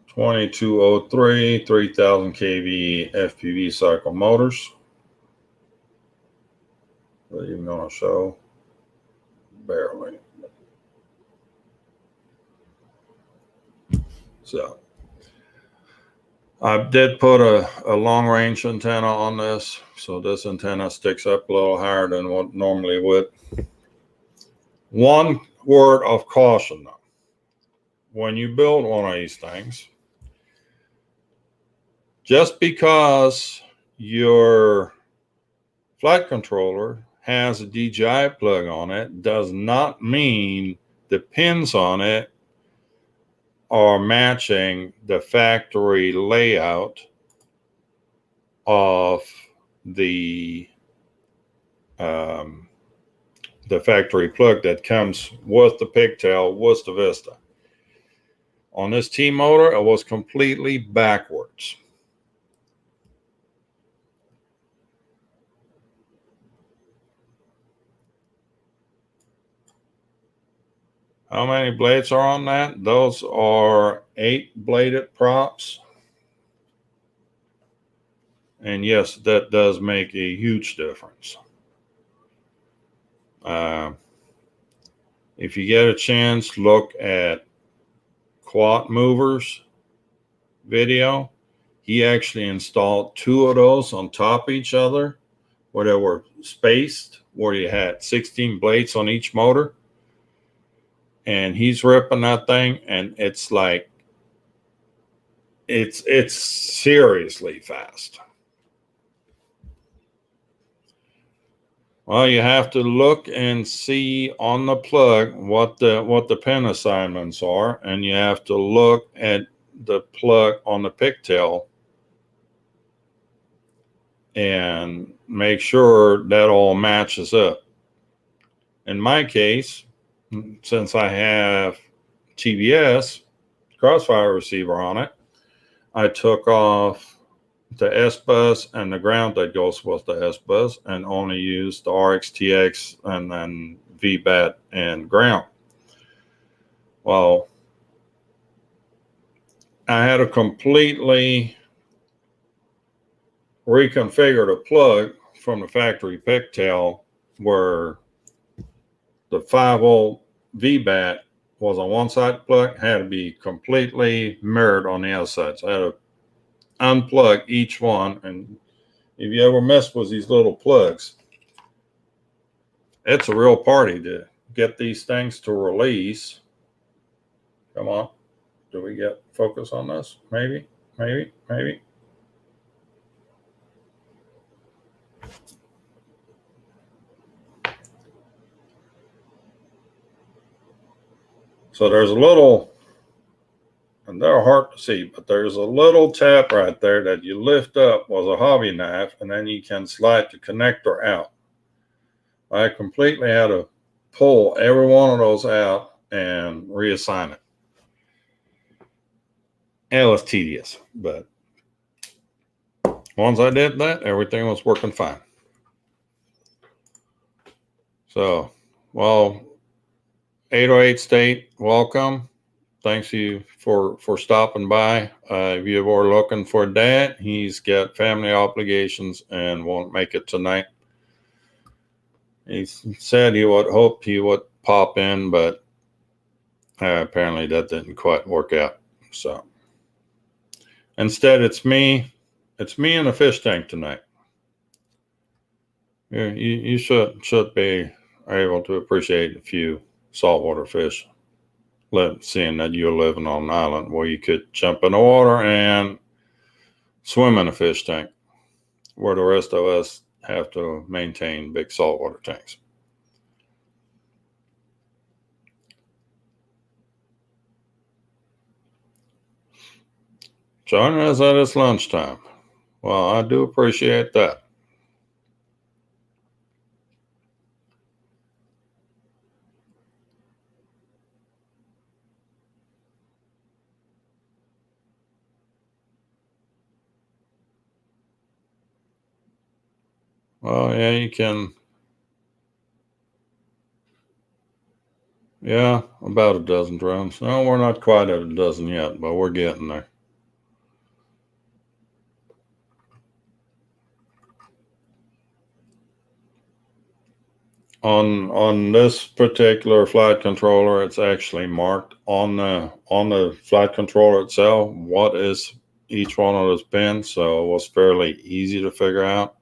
2203, 3000 kV FPV cycle motors. Not even going to show. Barely. So I did put a long range antenna on this. So this antenna sticks up a little higher than what normally would. One word of caution though. When you build one of these things, just because your flight controller has a DJI plug on it does not mean the pins on it are matching the factory layout of the factory plug that comes with the pigtail with the Vista. On this T-motor, it was completely backwards. How many blades are on that? Those are 8 bladed props. And yes, that does make a huge difference. If you get a chance, look at Quad Movers video. He actually installed 2 of those on top of each other where they were spaced, where you had 16 blades on each motor. And he's ripping that thing, and it's like, it's seriously fast. Well, you have to look and see on the plug what the pin assignments are, and you have to look at the plug on the pigtail and make sure that all matches up. In my case, since I have TBS Crossfire receiver on it, I took off the S bus and the ground that goes with the S bus, and only use the RxTX and then VBAT and ground. Well, I had to completely reconfigure the plug from the factory pigtail, where the 5-volt VBAT was on one side plug, had to be completely mirrored on the other side. So I had to unplug each one. And if you ever mess with these little plugs, it's a real party to get these things to release. Come on. Do we get focus on this? Maybe. So there's a little, and they're hard to see, but there's a little tab right there that you lift up with a hobby knife, and then you can slide the connector out. I completely had to pull every one of those out and reassign it. It was tedious, but once I did that, everything was working fine. So, well, 808 State, welcome. Thanks you for stopping by. If you were looking for Dad, he's got family obligations and won't make it tonight. He said he would hope he would pop in, but apparently that didn't quite work out. So instead, it's me in the fish tank tonight. You should be able to appreciate a few saltwater fish, seeing that you're living on an island where you could jump in the water and swim in a fish tank, where the rest of us have to maintain big saltwater tanks. Joining us at it's lunchtime. Well, I do appreciate that. Well, yeah, you can. Yeah, about a dozen drums. No, we're not quite at a dozen yet, but we're getting there. On this particular flight controller, it's actually marked on the flight controller itself what is each one of those pins, so it was fairly easy to figure out.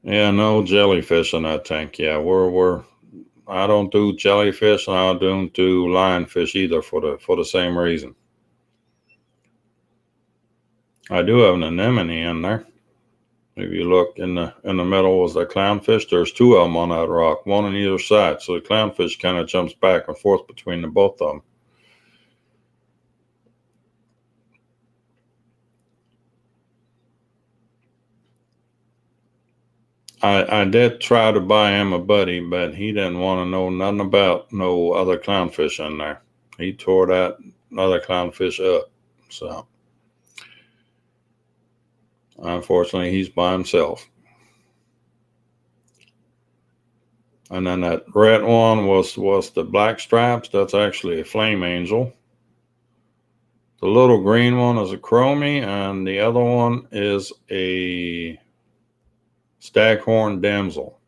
Yeah, no jellyfish in that tank. Yeah, I don't do jellyfish, and I don't do lionfish either for the same reason. I do have an anemone in there. If you look in the middle was the clownfish. There's two of them on that rock, one on either side. So the clownfish kind of jumps back and forth between the both of them. I did try to buy him a buddy, but he didn't want to know nothing about no other clownfish in there. He tore that other clownfish up. So unfortunately, he's by himself. And then that red one was the black stripes. That's actually a flame angel. The little green one is a chromie, and the other one is a staghorn damsel.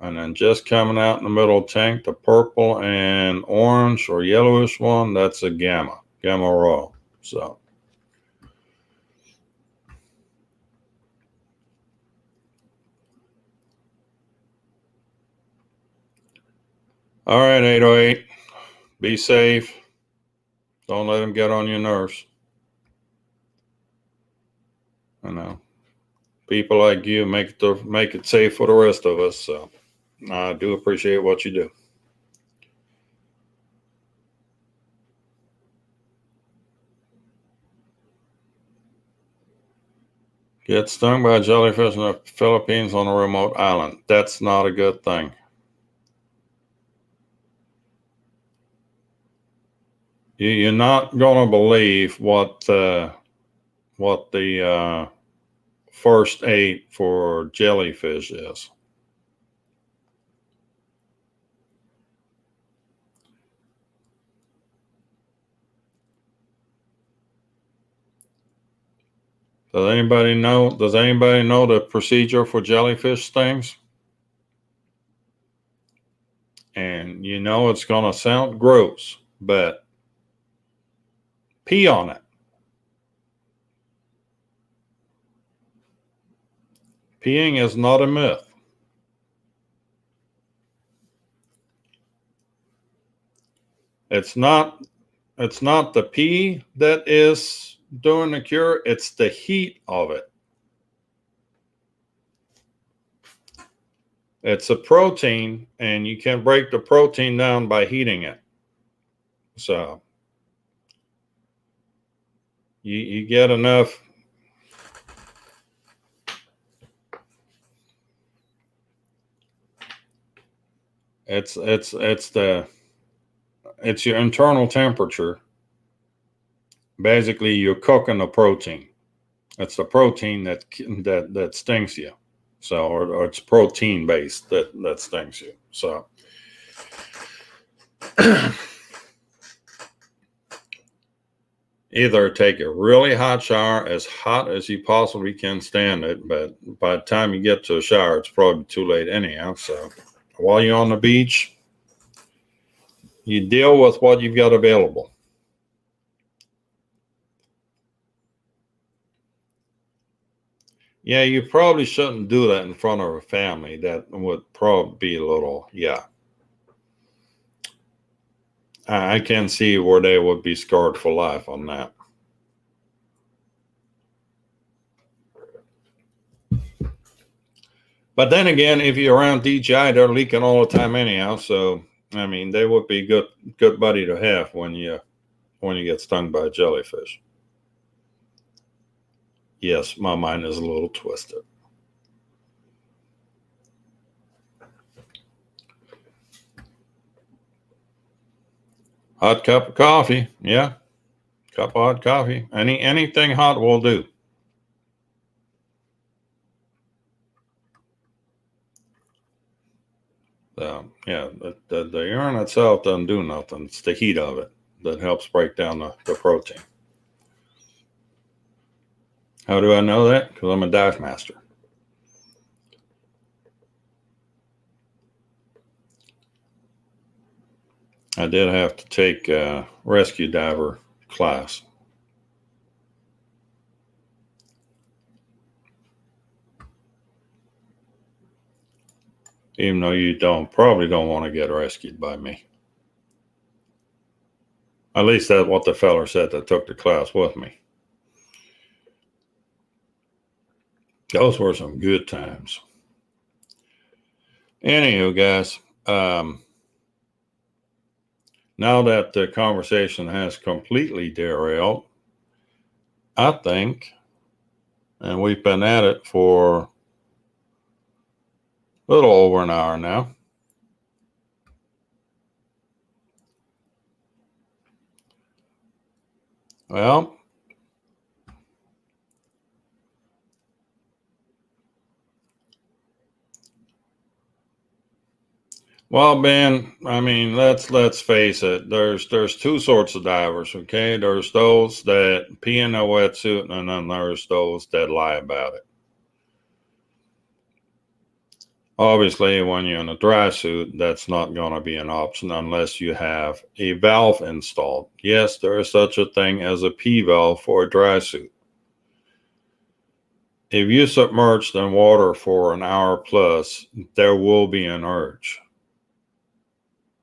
And then just coming out in the middle tank, the purple and orange or yellowish one, that's a gamma raw. So all right, 808, be safe. Don't let them get on your nerves. I know people like you make it safe for the rest of us. So I do appreciate what you do. Get stung by a jellyfish in the Philippines on a remote island. That's not a good thing. You're not going to believe what the first aid for jellyfish is. Does anybody know the procedure for jellyfish stings? And you know it's going to sound gross, but pee on it. Peeing is not a myth. It's not the pee that is doing the cure, it's the heat of it. It's a protein, and you can break the protein down by heating it. So you get enough. It's your internal temperature. Basically, you're cooking the protein. It's the protein that stings you. So, or it's protein based that stings you. So, either take a really hot shower, as hot as you possibly can stand it, but by the time you get to a shower, it's probably too late anyhow. So, while you're on the beach, you deal with what you've got available. Yeah, you probably shouldn't do that in front of a family. That would probably be a little, yeah. I can see where they would be scarred for life on that. But then again, if you're around DJI, they're leaking all the time anyhow. So, I mean, they would be good buddy to have when you get stung by a jellyfish. Yes, my mind is a little twisted. Hot cup of coffee. Yeah. Cup of hot coffee. Anything hot will do. Yeah, the urine itself doesn't do nothing. It's the heat of it that helps break down the protein. How do I know that? Because I'm a dive master. I did have to take a rescue diver class. Even though you probably don't want to get rescued by me. At least that's what the feller said that took the class with me. Those were some good times. Anywho, guys, now that the conversation has completely derailed, I think, and we've been at it for a little over an hour now. Well, Ben, I mean, let's face it. There's two sorts of divers, okay? There's those that pee in their wetsuit, and then there's those that lie about it. Obviously, when you're in a dry suit, that's not going to be an option unless you have a valve installed. Yes, there is such a thing as a pee valve for a dry suit. If you submerged in water for an hour plus, there will be an urge.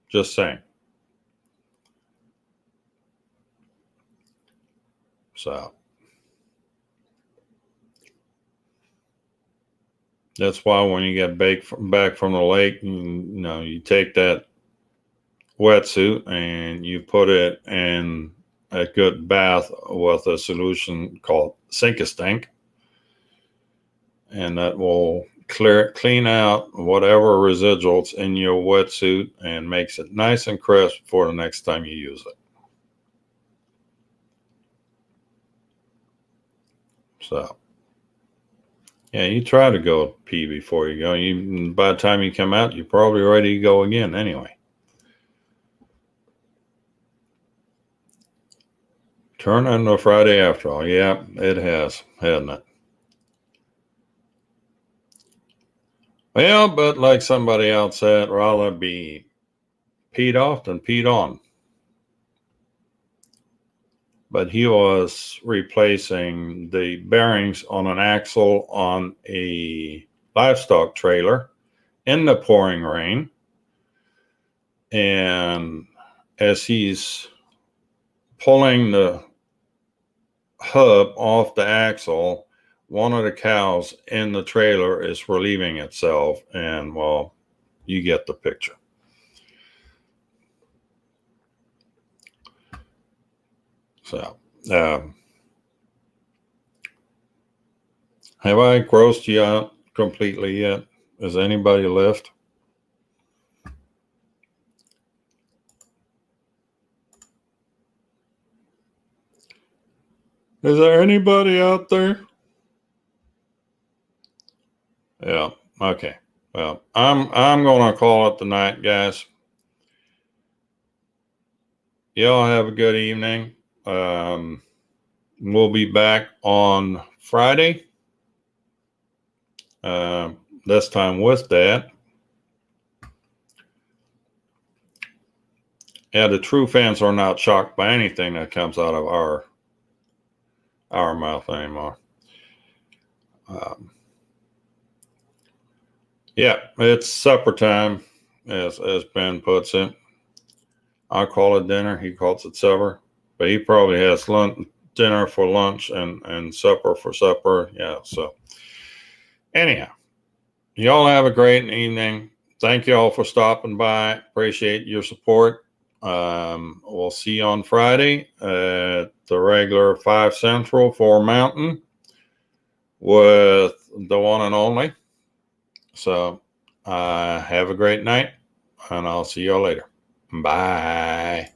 Just saying. So that's why when you get back from the lake, you take that wetsuit and you put it in a good bath with a solution called Sink-A-Stink, and that will clean out whatever residuals in your wetsuit and makes it nice and crisp for the next time you use it. So, yeah, you try to go pee before you go. You, by the time you come out, you're probably ready to go again anyway. Turn into a Friday after all. Yeah, it has, hasn't it? Well, but like somebody else said, rather be peed off than peed on. But he was replacing the bearings on an axle on a livestock trailer in the pouring rain. And as he's pulling the hub off the axle, one of the cows in the trailer is relieving itself. And, well, you get the picture. So, have I grossed you out completely yet? Is anybody left? Is there anybody out there? Yeah. Okay. Well, I'm gonna call it the night, guys. Y'all have a good evening. We'll be back on Friday. This time with Dad. Yeah, the true fans are not shocked by anything that comes out of our mouth anymore. Yeah, it's supper time, as Ben puts it. I call it dinner. He calls it supper, but he probably has dinner for lunch and supper for supper. Yeah. So anyhow, y'all have a great evening. Thank you all for stopping by. Appreciate your support. We'll see you on Friday at the regular 5 Central, 4 Mountain with the one and only. So have a great night, and I'll see y'all later. Bye.